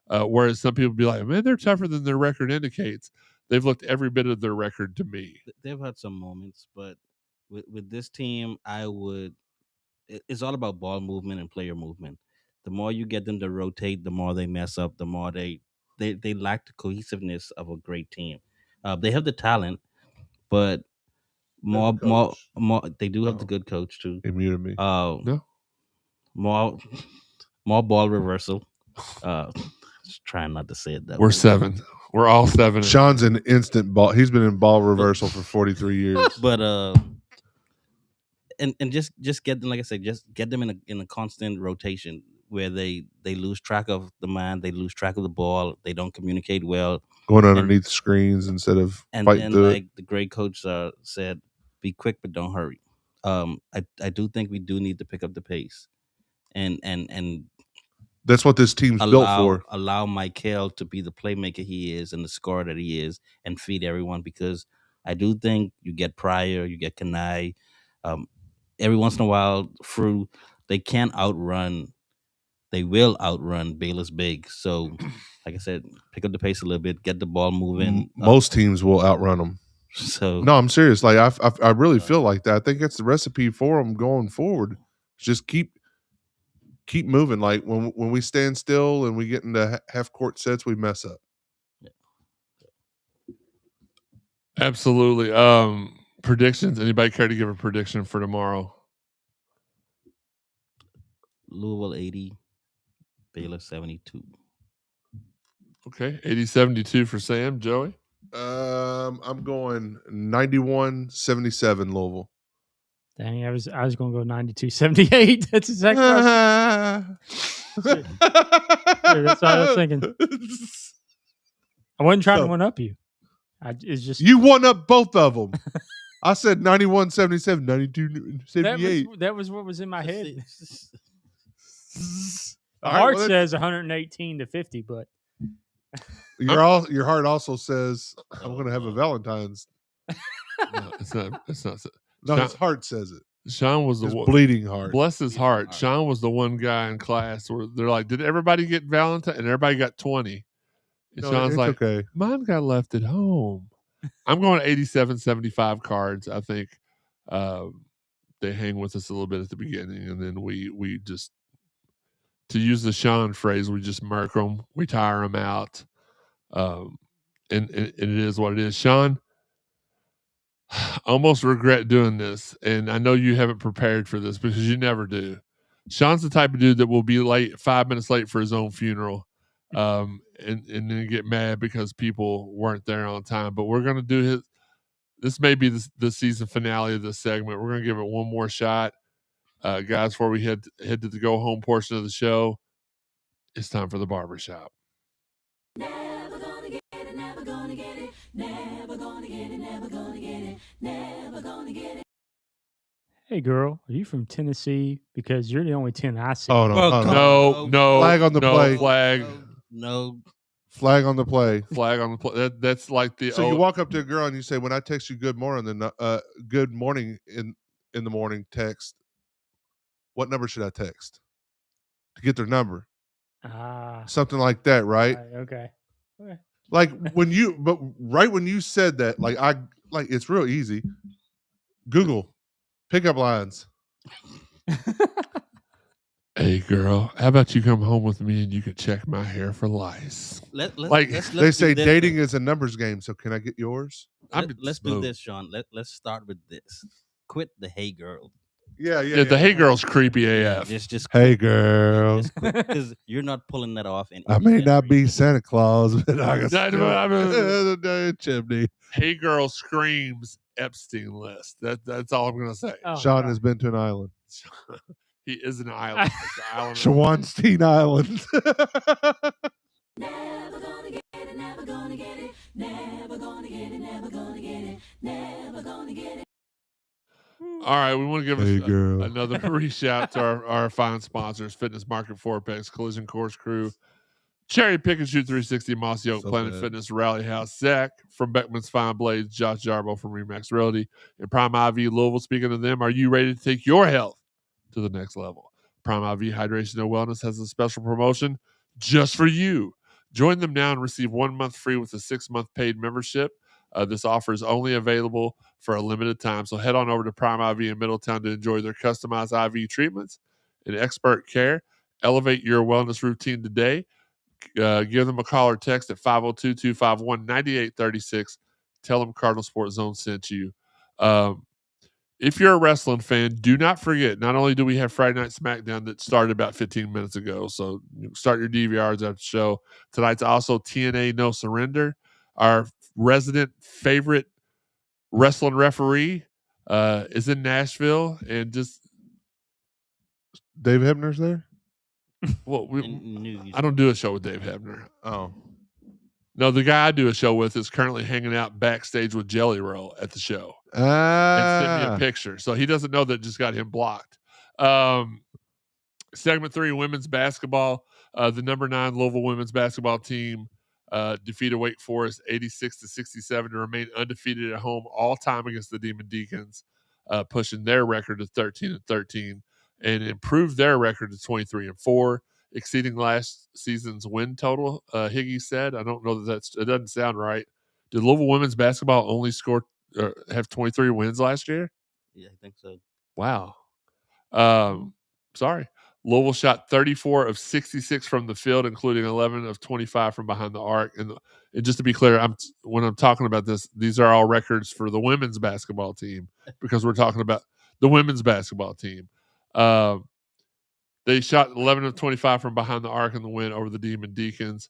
Whereas some people be like, man, they're tougher than their record indicates. They've looked every bit of their record to me. They've had some moments, but with this team, it's all about ball movement and player movement. The more you get them to rotate, the more they mess up, the more they lack the cohesiveness of a great team. They have the talent, but more they do have the good coach too. He muted me. No. More ball reversal. Just trying not to say it that We're way. 7. We're all 7. Sean's an instant ball. He's been in ball reversal for 43 years. But and just get them, like I said, just get them in a constant rotation where they lose track of the man, they lose track of the ball, they don't communicate well. Going underneath screens instead of fighting through like the great coach said, be quick but don't hurry. I do think we do need to pick up the pace. And that's what this team's built for. Allow Michael to be the playmaker he is and the scorer that he is, and feed everyone, because I do think you get Pryor, you get Kanai, every once in a while, through they will outrun Baylor's big. So, like I said, pick up the pace a little bit, get the ball moving. Most teams will outrun them. So no, I'm serious. Like I really feel like that. I think that's the recipe for them going forward. Just keep moving. Like when we stand still and we get into half court sets, we mess up. Yeah. Absolutely. Predictions. Anybody care to give a prediction for tomorrow? Louisville 80, Baylor 72. Okay, 80-72 for Sam. Joey? I'm going 91-77 Louisville. Dang, I was going to go 92-78. That's exactly what I was that's what I was thinking. I wasn't trying to one up you. It's just You won up both of them. I said 91-77, 92-78. that was what was in my head. The All right, heart well, says 118-50, but your heart also says I'm going to have a Valentine's. No, it's not. It's not. No, his heart says it. Sean was the His one. bleeding heart. Bless his heart. Sean was the one guy in class where they're like, "Did everybody get Valentine?" And everybody got 20. And No, Sean's it's like, okay. "Mine got left at home." I'm going 87-75 cards. I think they hang with us a little bit at the beginning, and then we just, to use the Sean phrase, we just murk them, we tire them out, and it is what it is. Sean, I almost regret doing this, and I know you haven't prepared for this because you never do. Sean's the type of dude that will be late, 5 minutes late for his own funeral, and then get mad because people weren't there on time. But we're going to do his. This may be the season finale of this segment. We're going to give it one more shot, guys. Before we head to the go home portion of the show, it's time for the barbershop. Never gonna get it, never gonna get it, never gonna get it, never gonna get it, never gonna get it. hey, girl, are you from Tennessee? Because you're the only 10 I see. Oh, no. Well, Oh, come no. on. No, Flag on the play. Flag. No. Flag on the play. Flag on the play. That's like the. So you walk up to a girl and you say, when I text you good morning, then good morning in the morning text, what number should I text to get their number? Something like that, right? Okay. Like when you said that, like it's real easy. Google pickup lines. Hey girl, how about you come home with me and you can check my hair for lice? They say dating is a numbers game, so can I get yours? Let's do this, Sean. Let's start with this. Quit the hey girl. Yeah. The hey girl's creepy AF. Just hey girl. Because you're not pulling that off. I may not be Santa Claus, but I can No, still chimney. Hey girl screams Epstein list. That's all I'm gonna say. Oh, Sean God. has been to an island. He is an island. Schwanstein Island. Never gonna get it, never gonna get it, never gonna get it, never gonna get it, never gonna get it. All right, we want to give Hey, girl. another reach out to our fine sponsors: Fitness Market, Fourpex, Collision Course Crew, Cherry Pick and Shoot 360, Mossy Oak, So Planet good. Fitness, Rally House, Zach from Beckman's Fine Blades, Josh Jarbo from Remax Realty, and Prime IV Louisville. Speaking of them, are you ready to take your health to the next level? Prime IV Hydration and Wellness has a special promotion just for you. Join them now and receive 1 month free with a 6-month paid membership. This offer is only available for a limited time. So head on over to Prime IV in Middletown to enjoy their customized IV treatments and expert care. Elevate your wellness routine today. Give them a call or text at 502-251-9836. Tell them Cardinal Sports Zone sent you. If you're a wrestling fan, do not forget, not only do we have Friday Night SmackDown that started about 15 minutes ago, so start your DVRs after the show. Tonight's also TNA No Surrender. Our resident favorite wrestling referee is in Nashville, and just Dave Hebner's there? well, I don't do a show with Dave Hebner. Oh. No, the guy I do a show with is currently hanging out backstage with Jelly Roll at the show. And sent me a picture. So he doesn't know that just got him blocked. Segment 3, women's basketball. The number 9 Louisville women's basketball team defeated Wake Forest 86-67 to remain undefeated at home all time against the Demon Deacons, pushing their record to 13-13 and improved their record to 23-4, exceeding last season's win total. Higgy said, I don't know that it doesn't sound right. Did Louisville women's basketball only have 23 wins last year? Yeah, I think so. Wow. Sorry. Louisville shot 34 of 66 from the field, including 11 of 25 from behind the arc. And just to be clear, when I'm talking about this, these are all records for the women's basketball team because we're talking about the women's basketball team. They shot 11 of 25 from behind the arc in the win over the Demon Deacons.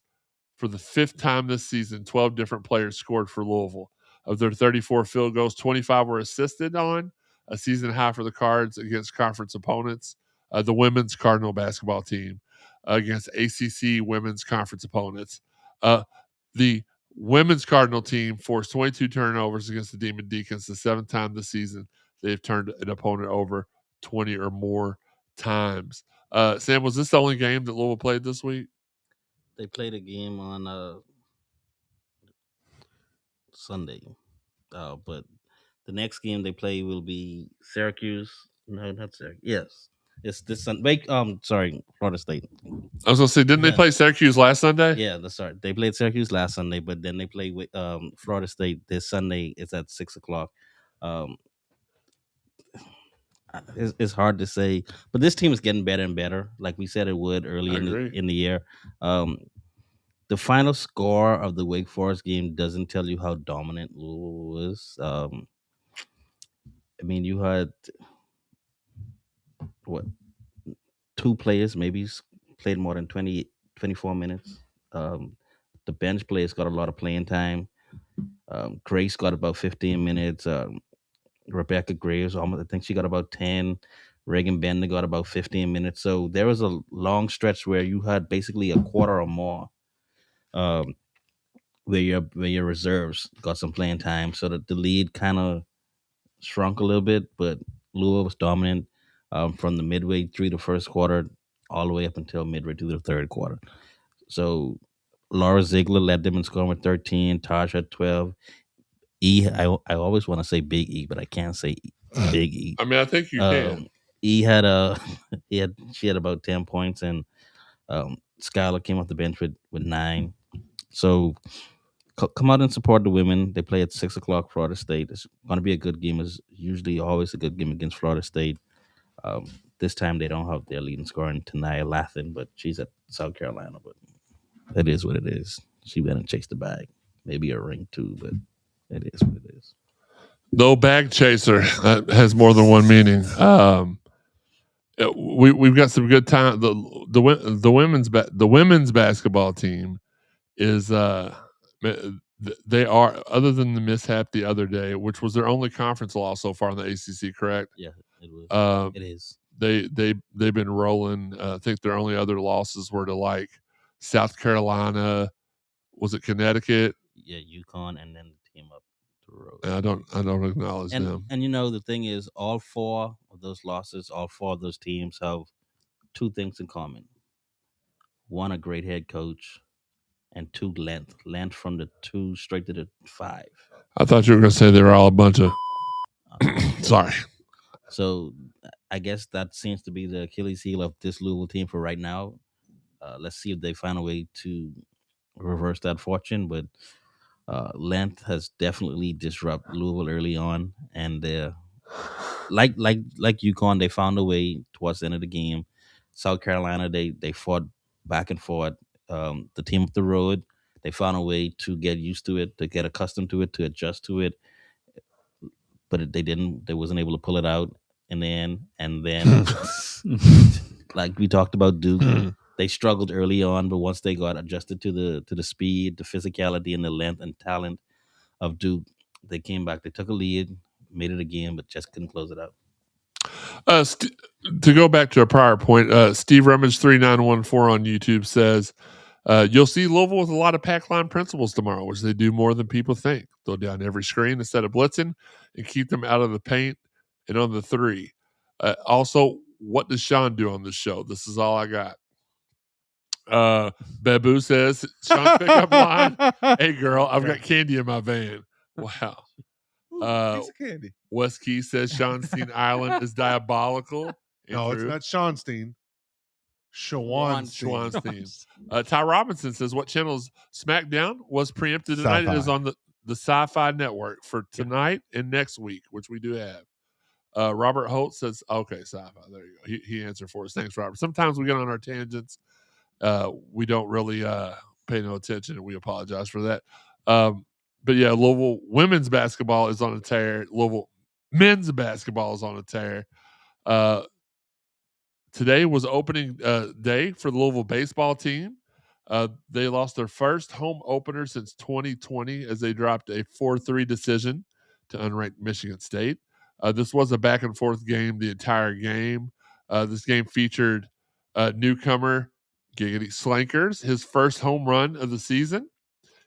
For the 5th time this season, 12 different players scored for Louisville. Of their 34 field goals, 25 were assisted on, a season high for the Cards against conference opponents. The women's Cardinal basketball team against ACC women's conference opponents. The women's Cardinal team forced 22 turnovers against the Demon Deacons, the 7th time this season they've turned an opponent over 20 or more times. Sam, was this the only game that Louisville played this week? They played a game on Sunday, but the next game they play will be Syracuse. No, not Syracuse. Yes, it's this Sunday. Sorry, Florida State. I was gonna say, didn't they play Syracuse last Sunday? Yeah, they played Syracuse last Sunday, but then they play with Florida State this Sunday. It's at 6:00. It's hard to say, but this team is getting better and better, like we said it would early in the year. The final score of the Wake Forest game doesn't tell you how dominant Louisville was. I mean, you had what, 2 players maybe played more than 24 minutes. The bench players got a lot of playing time. Grace got about 15 minutes. Rebecca Graves, I think she got about 10. Reagan Bender got about 15 minutes. So there was a long stretch where you had basically a quarter or more, where your reserves got some playing time. So that the lead kind of shrunk a little bit, but Louisville was dominant from the midway through the first quarter all the way up until midway through the third quarter. So Laura Ziegler led them in scoring with 13. Taj had 12. I always want to say Big E, but I can't say Big E. I mean, I think you can. E had she had about 10 points, and Skylar came off the bench with 9. So come out and support the women. They play at 6:00, Florida State. It's going to be a good game. It's usually always a good game against Florida State. This time they don't have their leading scorer in Tanaya Lathan, but she's at South Carolina. But it is what it is. She went and chased the bag. Maybe a ring too, but it is what it is. No bag chaser. That has more than one meaning. We've got some good time. The women's basketball team is they are, other than the mishap the other day, which was their only conference loss so far in the ACC. Correct? Yeah, it was. It is. They've been rolling. I think their only other losses were to like South Carolina. Was it Connecticut? Yeah, UConn, and then the team up the road. I don't acknowledge them. And the thing is, all 4 of those losses, all 4 of those teams have 2 things in common. 1, a great head coach, and 2, length from the 2 straight to the 5. I thought you were going to say they were all a bunch of. Sorry. So I guess that seems to be the Achilles heel of this Louisville team for right now. Let's see if they find a way to reverse that fortune, but length has definitely disrupted Louisville early on, and like UConn, they found a way towards the end of the game. South Carolina, they fought back and forth. The team up the road, they found a way to get used to it, to get accustomed to it, to adjust to it, but they didn't. They wasn't able to pull it out in the end. And then, like we talked about Duke. They struggled early on, but once they got adjusted to the speed, the physicality, and the length and talent of Duke, they came back. They took a lead, made it again, but just couldn't close it out. To go back to a prior point, Steve Rummage 3914 on YouTube says, you'll see Louisville with a lot of pack line principles tomorrow, which they do more than people think. Throw down every screen instead of blitzing and keep them out of the paint and on the 3. Also, what does Sean do on this show? This is all I got. Babu says, Sean's pickup line. Hey, girl, I've got candy in my van. Wow. Piece of candy. Wes Key says Schonstein Island is diabolical. No, it's not Schonstein. Schwanstein. Ty Robinson says, what channel's SmackDown was preempted tonight? It is on the Sci-Fi Network for tonight and next week, which we do have. Robert Holt says, okay, Sci-Fi. There you go. He answered for us. Thanks, Robert. Sometimes we get on our tangents. We don't really pay no attention, and we apologize for that. But yeah, Louisville women's basketball is on a tear. Louisville men's basketball is on a tear. today was opening day for the Louisville baseball team. They lost their first home opener since 2020 as they dropped a 4-3 decision to unranked Michigan State. This was a back and forth game the entire game. This game featured newcomer Giggity Slankers, his first home run of the season.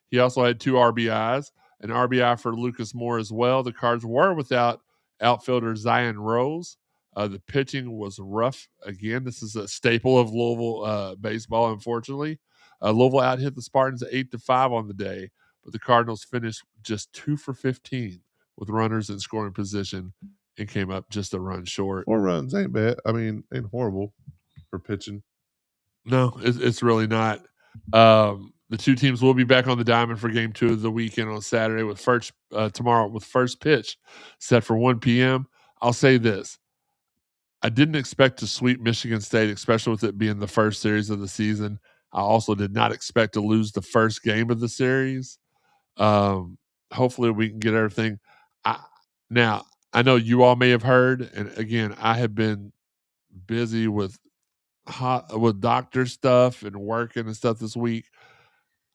He also had 2 RBIs, an RBI for Lucas Moore as well. The Cards were without outfielder Zion Rose. The pitching was rough. Again, this is a staple of Louisville baseball, unfortunately. Louisville out-hit the Spartans 8-5 on the day, but the Cardinals finished just 2 for 15 with runners in scoring position and came up just a run short. 4 runs ain't bad. I mean, ain't horrible for pitching. No, it's really not. The 2 teams will be back on the diamond for Game 2 of the weekend on Saturday with tomorrow with first pitch set for 1 p.m. I'll say this. I didn't expect to sweep Michigan State, especially with it being the first series of the season. I also did not expect to lose the first game of the series. Hopefully we can get everything. Now, I know you all may have heard, and again, I have been busy with doctor stuff and working and stuff this week.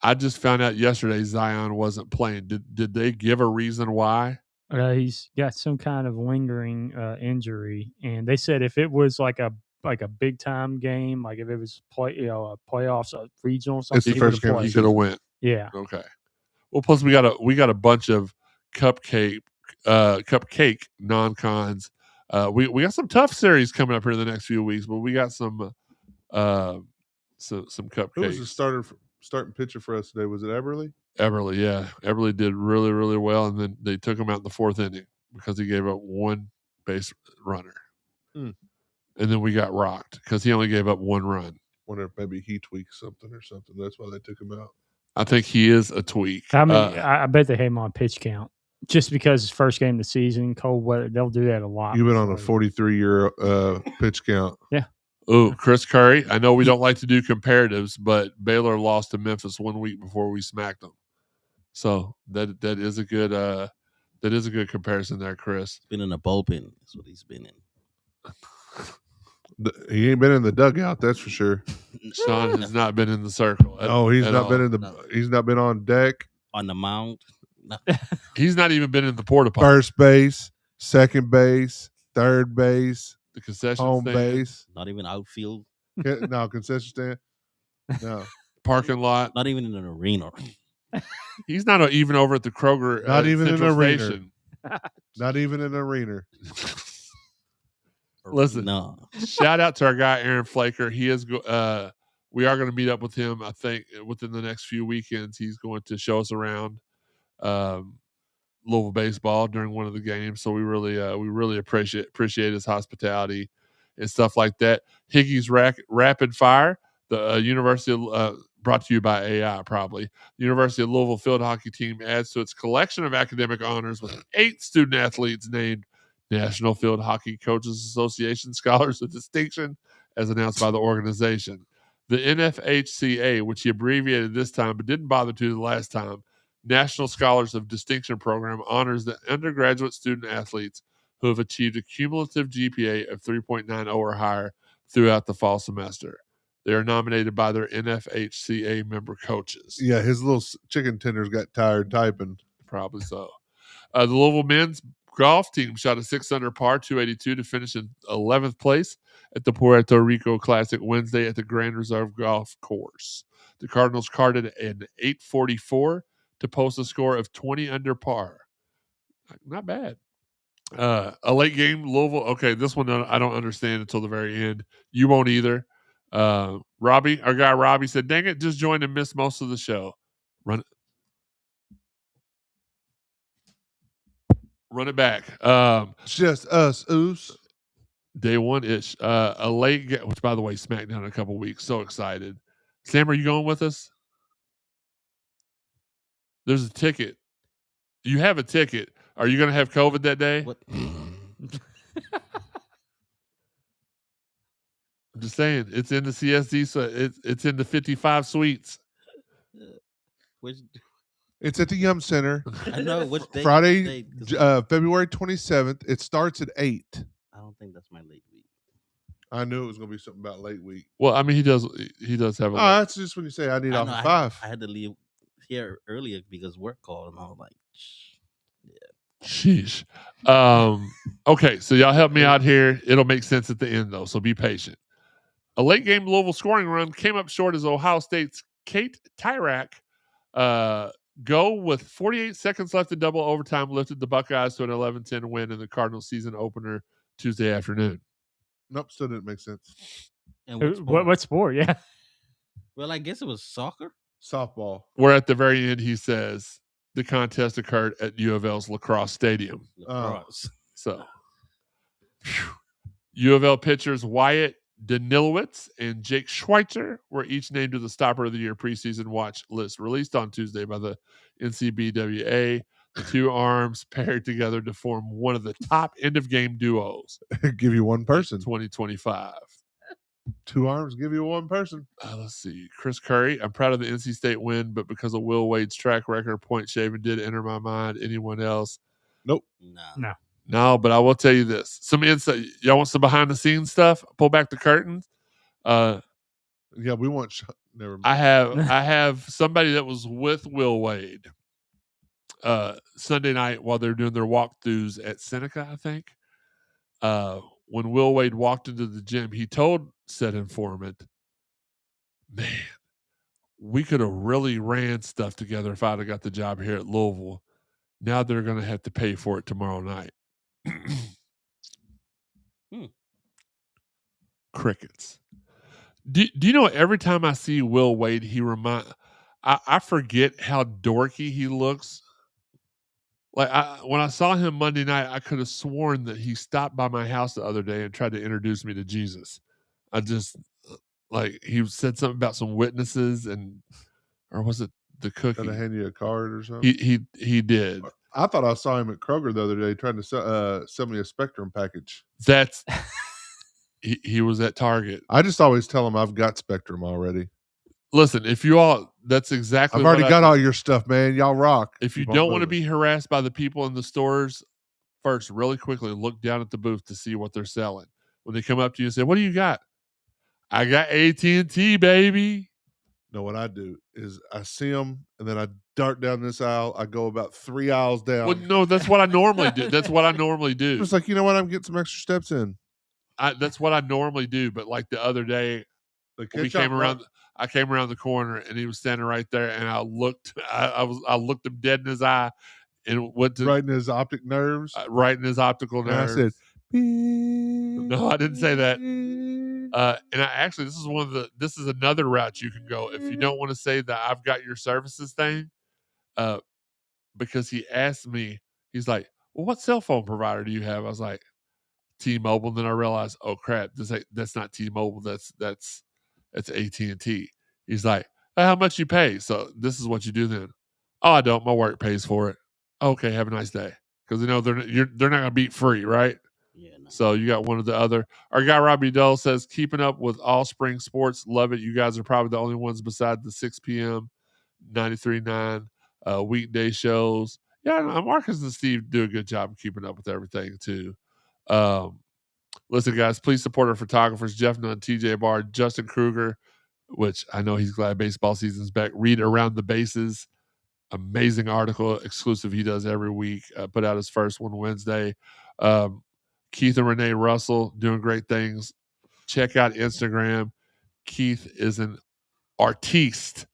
I just found out yesterday Zion wasn't playing. Did they give a reason why? He's got some kind of lingering injury, and they said if it was like a big time game, like if it was a playoffs, a regional, something, It's the first game He could have went. Yeah. Okay. Well, plus we got a bunch of cupcake non-cons. We got some tough series coming up here in the next few weeks, but we got some cupcakes. Who was the starting pitcher for us today? Was it Eberle? Eberle, yeah. Eberle did really, really well, and then they took him out in the 4th inning because he gave up 1 base runner. And then we got rocked because he only gave up 1 run. Wonder if maybe he tweaked something or something. That's why they took him out. I think he is a tweak. I mean, I bet they had him on pitch count just because it's first game of the season, cold weather. They'll do that a lot. You've been on a 43-year pitch count. Yeah. Oh, Chris Curry. I know we don't like to do comparatives, but Baylor lost to Memphis 1 week before we smacked them. So that is a good comparison there, Chris. Been in a bullpen. That's what he's been in. He ain't been in the dugout, that's for sure. Sean has not been in the circle. He's not been on deck. On the mound. No. He's not even been in the porta potty. First base, second base, third base, The concession home stand, base. Not even outfield. No, concession stand. No. parking lot. Not even in an arena. He's not even over at the Kroger. Not even in an Central arena. Station. Not even in an arena. Listen, No. shout out to our guy Aaron Flaker. He is. We are going to meet up with him. I think within the next few weekends, he's going to show us around Louisville baseball during one of the games. So we really appreciate his hospitality and stuff like that. Hickey's Rapid Fire, the University of, brought to you by AI, probably. The University of Louisville field hockey team adds to its collection of academic honors with 8 student athletes named National Field Hockey Coaches Association Scholars of Distinction, as announced by the organization. The NFHCA, which he abbreviated this time but didn't bother to the last time, National Scholars of Distinction program honors the undergraduate student athletes who have achieved a cumulative GPA of 3.90 or higher throughout the fall semester. They are nominated by their NFHCA member coaches. Yeah, his little chicken tenders got tired typing. Probably so. The Louisville men's golf team shot a 6-under par 282 to finish in 11th place at the Puerto Rico Classic Wednesday at the Grand Reserve Golf Course. The Cardinals carded an 844 to post a score of 20 under par. Not bad. A late game, Louisville. Okay, this one I don't understand until the very end. You won't either. Robbie, our guy Robbie said, dang it, just joined and missed most of the show. Run it back. It's just us, Oos. Day one-ish. A late game, which, by the way, SmackDown in a couple weeks. So excited. Sam, are you going with us? There's a ticket. You have a ticket. Are you going to have COVID that day? What? I'm just saying, it's in the CSZ, so it's in the 55 suites. Which, It's at the Yum Center. I know which day. Friday, 'cause February 27th. It starts at 8. I don't think that's my late week. I knew it was going to be something about late week. Well, I mean, he does have a. Oh, that's just when you say I need I off know, at I 5. had to leave here earlier because work called, and I was like, Sheesh. Okay, so y'all help me out here. It'll make sense at the end, though, so be patient. A late game Louisville scoring run came up short as Ohio State's Kate Tyrak go with 48 seconds left in double overtime lifted the Buckeyes to an 11-10 win in the Cardinals season opener Tuesday afternoon. Nope, still didn't make sense. and What sport? Yeah. Well, I guess it was soccer. Softball. Where at the very end he says the contest occurred at U of L's lacrosse stadium. Lacrosse. So, U of L pitchers Wyatt Danilowitz and Jake Schweitzer were each named to the Stopper of the Year preseason watch list released on Tuesday by the NCBWA. The two arms paired together to form one of the top end-of-game duos. Give you one person. 2025. 2 arms, give you one person. Let's see. Chris Curry. I'm proud of the NC State win, but because of Will Wade's track record, point shaving did enter my mind. Anyone else? Nope. Nah. No, but I will tell you this. Some insight. Y'all want some behind-the-scenes stuff? Pull back the curtains. Yeah, we want. Never mind. I have somebody that was with Will Wade Sunday night while they're doing their walkthroughs at Seneca, I think. When Will Wade walked into the gym, he told said informant, "Man, we could have really ran stuff together if I'd have got the job here at Louisville. Now they're going to have to pay for it tomorrow night." Crickets. Do you know every time I see Will Wade, I forget how dorky he looks. Like when I saw him Monday night, I could have sworn that he stopped by my house the other day and tried to introduce me to Jesus. I just like he said something about some witnesses or was it the cookie? Gonna hand you a card or something. He did. I thought I saw him at Kroger the other day trying to sell me a Spectrum package. That's he was at Target. I just always tell him I've got Spectrum already. Listen, that's exactly. I've already got all your stuff, man. Y'all rock. If you don't want to be harassed by the people in the stores, first, really quickly, look down at the booth to see what they're selling. When they come up to you and say, "What do you got?" I got AT&T, baby. No, what I do is I see them and then I dart down this aisle. I go about 3 aisles down. Well, no, that's what I normally do. That's what I normally do. It's like, you know what? I'm getting some extra steps in. That's what I normally do. But like the other day, I came around the corner and he was standing right there, and I looked him dead in his eye, and went to right in his optic nerves, right in his optical nerves. And I said, "No, I didn't say that." And I actually, this is another route you can go if you don't want to say that I've got your services thing. Because he asked me, he's like, "Well, what cell phone provider do you have?" I was like, "T-Mobile." And then I realized, oh crap, that's not T-Mobile. That's AT&T. He's like, "How much you pay?" So this is what you do then. "Oh, I don't. My work pays for it." "Okay, have a nice day." Because they're not gonna beat free, right? Yeah. No. So you got one or the other. Our guy Robbie Dull says, "Keeping up with all spring sports. Love it. You guys are probably the only ones besides the 6 p.m. 93.9 weekday shows." Yeah, Marcus and Steve do a good job of keeping up with everything too. Listen, guys, please support our photographers, Jeff Nunn, TJ Barr, Justin Kruger, which I know he's glad baseball season's back. Read Around the Bases. Amazing article, exclusive he does every week. Put out his first one Wednesday. Keith and Renee Russell doing great things. Check out Instagram. Keith is an artiste.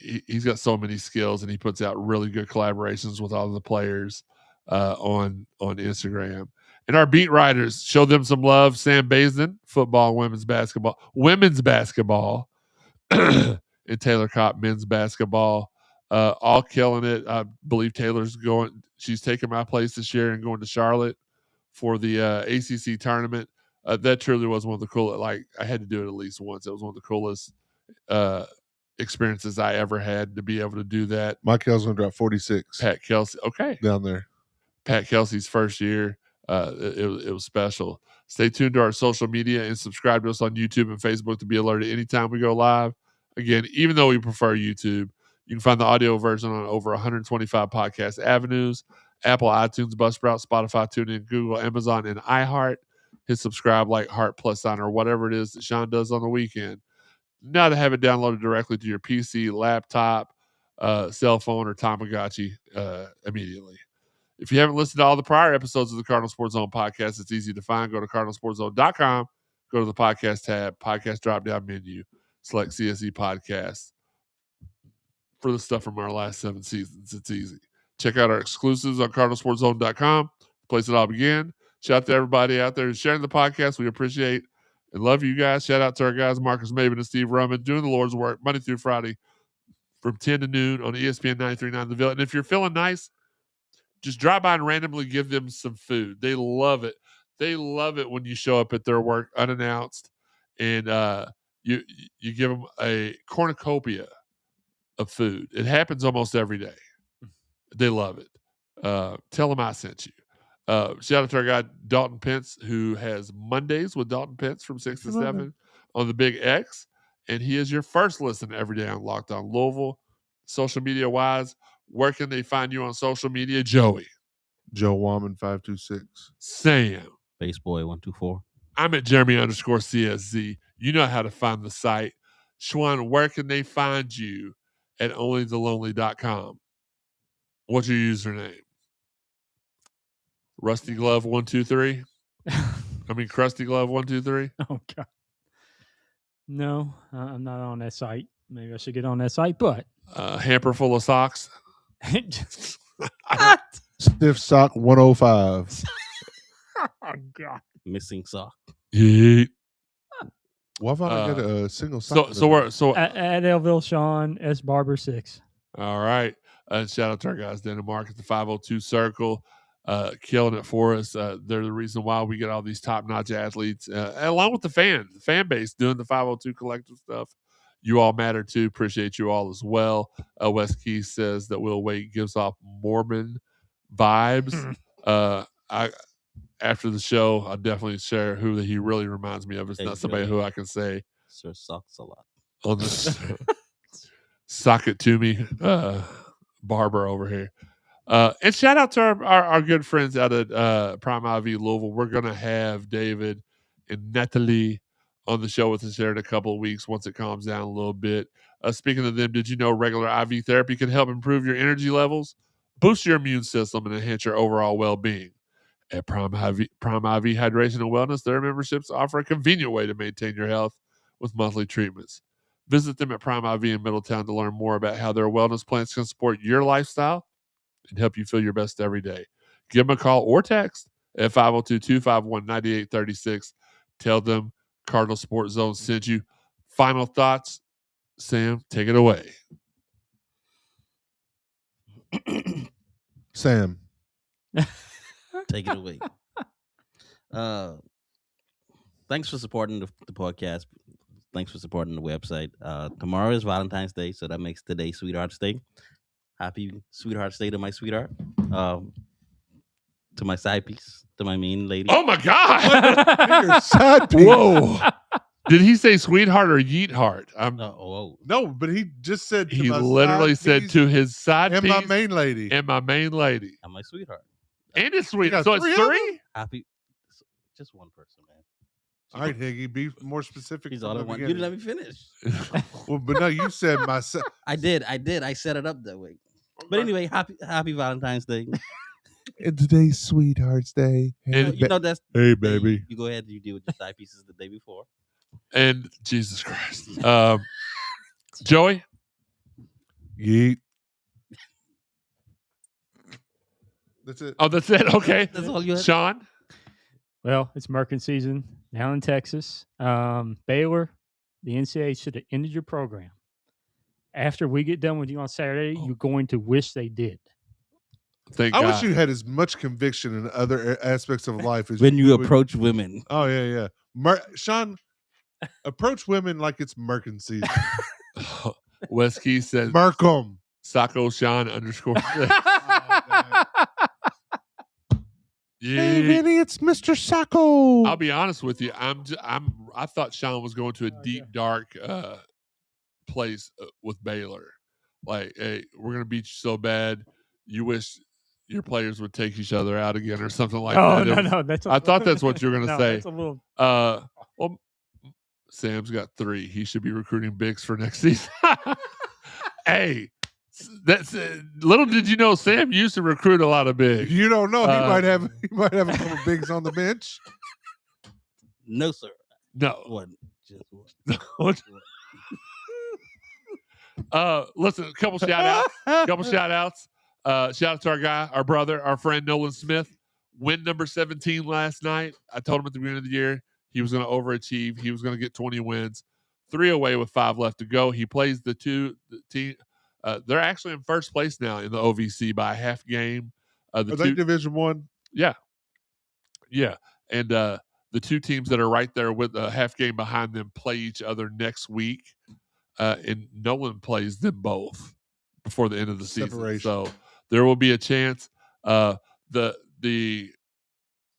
He's got so many skills, and he puts out really good collaborations with all the players on Instagram. And our beat writers, show them some love. Sam Bazin, football, women's basketball, and Taylor Kopp, men's basketball, all killing it. I believe Taylor's going. She's taking my place this year and going to Charlotte for the ACC tournament. That truly was one of the coolest. Like, I had to do it at least once. It was one of the coolest experiences I ever had to be able to do that. Mike Kelsey's going to drop 46. Pat Kelsey, okay, down there. Pat Kelsey's first year. It was special. Stay tuned to our social media and subscribe to us on YouTube and Facebook to be alerted anytime we go live. Again, even though we prefer YouTube, you can find the audio version on over 125 podcast avenues: Apple, iTunes, Buzzsprout, Spotify, TuneIn, Google, Amazon, and iHeart. hit subscribe, like, heart, plus sign, or whatever it is that Sean does on the weekend. Now to have it downloaded directly to your PC, laptop, cell phone, or Tamagotchi immediately. If you haven't listened to all the prior episodes of the Cardinal Sports Zone podcast, it's easy to find. Go to cardinalsportszone.com, go to the podcast tab, podcast drop-down menu, select CSZ Podcast. For the stuff from our last 7 seasons, it's easy. Check out our exclusives on cardinalsportszone.com. The place it all began. Shout out to everybody out there who's sharing the podcast. We appreciate and love you guys. Shout out to our guys, Marcus Maven and Steve Rumman, doing the Lord's work Monday through Friday from 10 to noon on ESPN 93.9 The Ville. And if you're feeling nice, just drop by and randomly give them some food. They love it. They love it when you show up at their work unannounced and you give them a cornucopia of food. It happens almost every day. They love it. Tell them I sent you. Shout out to our guy Dalton Pence, who has Mondays with Dalton Pence from 6 to 7 on the Big X. And he is your first listen every day on Locked On Louisville. Social media wise, where can they find you on social media? Joey. Joe Wallman 526. Sam. Baseboy 124. I'm at Jeremy_CSZ. You know how to find the site. Schwan, where can they find you at onlythelonely.com? What's your username? Rusty Glove 123? I mean, Krusty Glove 123? Oh, God. No, I'm not on that site. Maybe I should get on that site, but. Hamper full of socks? Stiff Sock 105. Oh, God. Missing sock. Yeah. Why don't I get a single sock? So At Elville Sean, S. Barber 6. All right. Shout out to our guys, Dan and Mark at the 502 Circle, killing it for us. They're the reason why we get all these top-notch athletes, along with the fan base doing the 502 collective stuff. You all matter, too. Appreciate you all as well. Wes Key says that Will Wade gives off Mormon vibes. After the show, I'll definitely share who he really reminds me of. It's not somebody who I can say. Sir sucks a lot. On this sock it to me, Barber over here. And shout out to our good friends out at Prime IV Louisville. We're going to have David and Natalie on the show with us here in a couple of weeks once it calms down a little bit. Speaking of them, did you know regular IV therapy can help improve your energy levels, boost your immune system, and enhance your overall well-being? At Prime IV Hydration and Wellness, their memberships offer a convenient way to maintain your health with monthly treatments. Visit them at Prime IV in Middletown to learn more about how their wellness plans can support your lifestyle and help you feel your best every day. Give them a call or text at 502-251-9836. Tell them Cardinal Sports Zone sent you. Final thoughts, Sam, take it away. Sam. Take it away. Thanks for supporting the podcast. Thanks for supporting the website. Tomorrow is Valentine's Day, so that makes today Sweetheart's Day. Happy Sweetheart's Day to my sweetheart. To my side piece, to my main lady. Oh, my God. Your side piece. Whoa. Did he say sweetheart or yeetheart? No, but he just said he literally said to his side and piece. my main lady. And my main lady. And my sweetheart. And his sweetheart. So it's three? Happy. Just one person, man. All right, Higgy, be more specific. He's all I want. You didn't let me finish. Well, but no, you said my. I did. I set it up that way. But anyway, happy Valentine's Day. And today's Sweetheart's Day. And you know that's hey, baby. You go ahead and you deal with your side pieces the day before. And Jesus Christ. Joey? Yeet. That's it. Oh, that's it. Okay. That's all you had. Sean? Well, it's Merkin season now in Texas. Baylor, the NCAA should have ended your program. After we get done with you on Saturday, you're going to wish they did. Thank I God. wish you had as much conviction in other aspects of life as when you approach women. Oh, yeah. Sean, approach women like it's Merkin season. Wes Key says Merkum. Sacco Sean _ Hey, Vinny, it's Mr. Sacco. I'll be honest with you. I thought Sean was going to a deep, dark place with Baylor. Like, hey, we're gonna beat you so bad. You wish your players would take each other out again or something like Oh that. no, that's. I thought that's what you were going to no, say. That's a little. Well, Sam's got 3. He should be recruiting bigs for next season. Hey, that's little did you know Sam used to recruit a lot of bigs. You don't know. He might have a couple bigs on the bench. No, sir. No. One. Just one. Listen, a couple shout outs. Shout out to our guy, our brother, our friend Nolan Smith. Win number 17 last night. I told him at the beginning of the year he was going to overachieve. He was going to get 20 wins. 3 away with 5 left to go. He plays the team. They're actually in first place now in the OVC by a half game. Are they Division 1? Yeah. And the 2 teams that are right there with a half game behind them play each other next week. And Nolan plays them both before the end of the season. So there will be a chance. The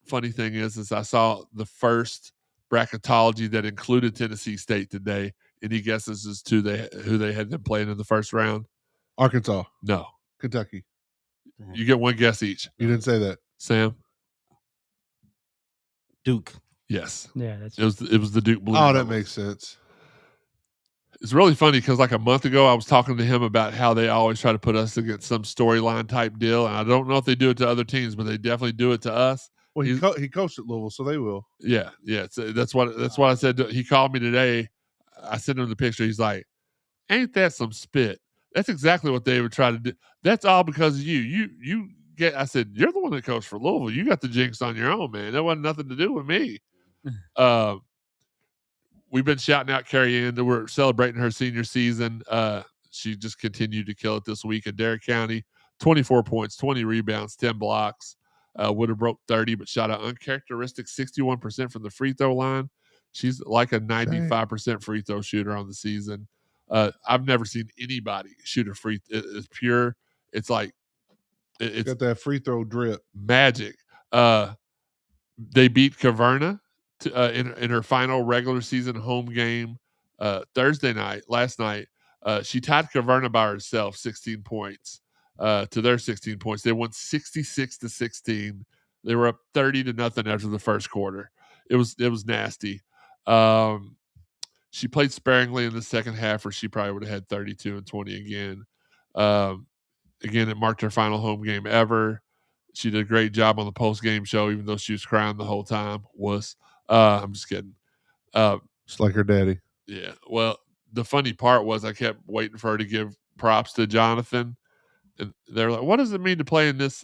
funny thing is I saw the first bracketology that included Tennessee State today. Any guesses as to who they had them playing in the first round? Arkansas. No. Kentucky. You get one guess each. You didn't say that. Sam? Duke. Yes. Yeah, it was the Duke Blue. Oh, that makes sense. It's really funny because like a month ago, I was talking to him about how they always try to put us against some storyline type deal. And I don't know if they do it to other teams, but they definitely do it to us. Well, he coached at Louisville, so they will. Yeah. So that's what I said. He called me today. I sent him the picture. He's like, ain't that some spit? That's exactly what they would try to do. That's all because of you. You get, I said, you're the one that coached for Louisville. You got the jinx on your own, man. That wasn't nothing to do with me. We've been shouting out Carrie Ann. We're celebrating her senior season. She just continued to kill it this week in Dare County. 24 points, 20 rebounds, 10 blocks. Would have broke 30, but shot an uncharacteristic 61% from the free throw line. She's like a 95% free throw shooter on the season. I've never seen anybody shoot a free. It's pure. It's like it's got that free throw drip. Magic. They beat Caverna in her final regular season home game last night. She tied Caverna by herself, 16 points to their 16 points. They won 66-16. They were up 30-0 after the first quarter. It was nasty. She played sparingly in the second half, or she probably would have had 32 and 20 again. Again, it marked her final home game ever. She did a great job on the post-game show, even though she was crying the whole time. I'm just kidding. Just like her daddy. Yeah. Well, the funny part was I kept waiting for her to give props to Jonathan. And they're like, what does it mean to play in this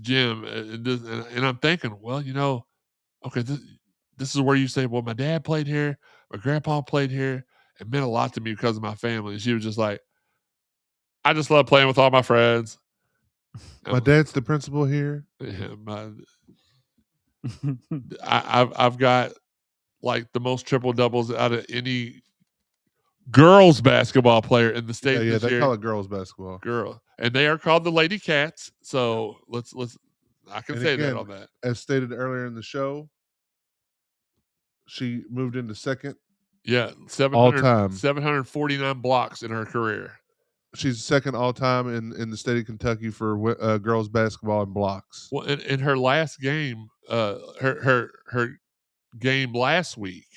gym? And I'm thinking, well, okay, this is where you say, well, my dad played here. My grandpa played here. It meant a lot to me because of my family. And she was just like, I just love playing with all my friends. My dad's the principal here. Yeah, I've got like the most triple doubles out of any girls basketball player in the state. Yeah, this they year. call it girls basketball. And they are called the Lady Cats. So let's I can say again, that on that. As stated earlier in the show, she moved into second. Yeah, all time. 749 blocks in her career. She's second all time in the state of Kentucky for girls basketball and blocks. Well, in her last game, her game last week,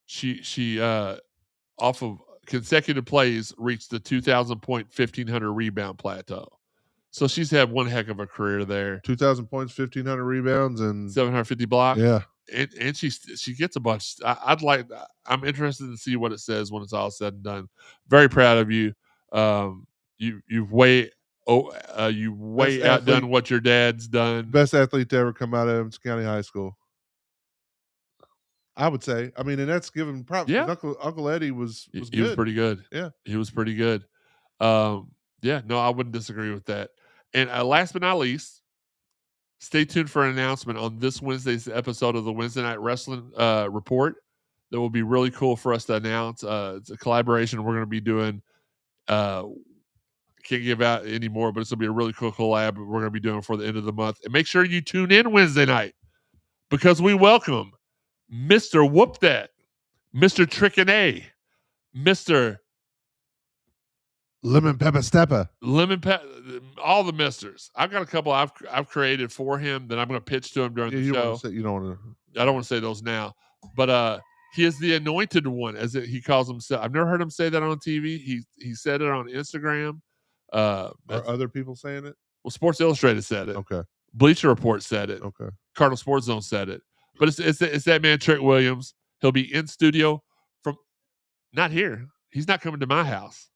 she off of consecutive plays reached the 2,000 point, 1,500 rebound plateau. So she's had one heck of a career there. 2,000 points, 1,500 rebounds, and 750 blocks. Yeah, and she gets a bunch. I'm interested to see what it says when it's all said and done. Very proud of you. You've way outdone what your dad's done. Best athlete to ever come out of Evans County High School, I would say. I mean, and that's given props. Yeah. Uncle Eddie was He good. was pretty good. Yeah, he was pretty good. Yeah, no, I wouldn't disagree with that. And last but not least, stay tuned for an announcement on this Wednesday's episode of the Wednesday Night Wrestling Report. That will be really cool for us to announce. It's a collaboration we're going to be doing. Can't give out any more, but it's going to be a really cool collab we're going to be doing for the end of the month. And make sure you tune in Wednesday night because we welcome Mr. Whoop That, Mr. Trick and A, Mr. Lemon pepper stepper. All the misters. I've got a couple I've created for him that I'm going to pitch to him during the show. You don't want to. I don't want to say those now, but he is the anointed one, as he calls himself. I've never heard him say that on TV. He said it on Instagram. Are other people saying it? Well, Sports Illustrated said it. Okay. Bleacher Report said it. Okay. Cardinal Sports Zone said it. But it's that man, Trick Williams. He'll be in studio from not here. He's not coming to my house.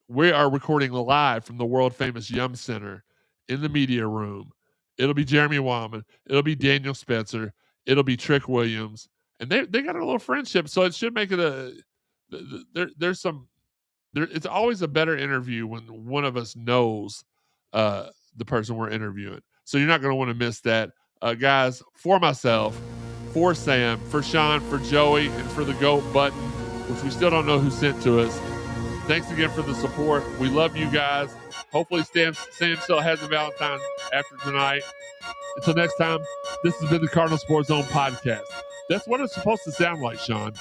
We are recording live from the world famous Yum Center in the media room. It'll be Jeremy Wildman. It'll be Daniel Spencer. It'll be Trick Williams. And they got a little friendship, so it should make it it's always a better interview when one of us knows the person we're interviewing. So you're not going to want to miss that. Guys, for myself, for Sam, for Sean, for Joey, and for the GOAT button, which we still don't know who sent to us. Thanks again for the support. We love you guys. Hopefully Sam still has a Valentine after tonight. Until next time, this has been the Cardinal Sports Zone podcast. That's what it's supposed to sound like, Sean.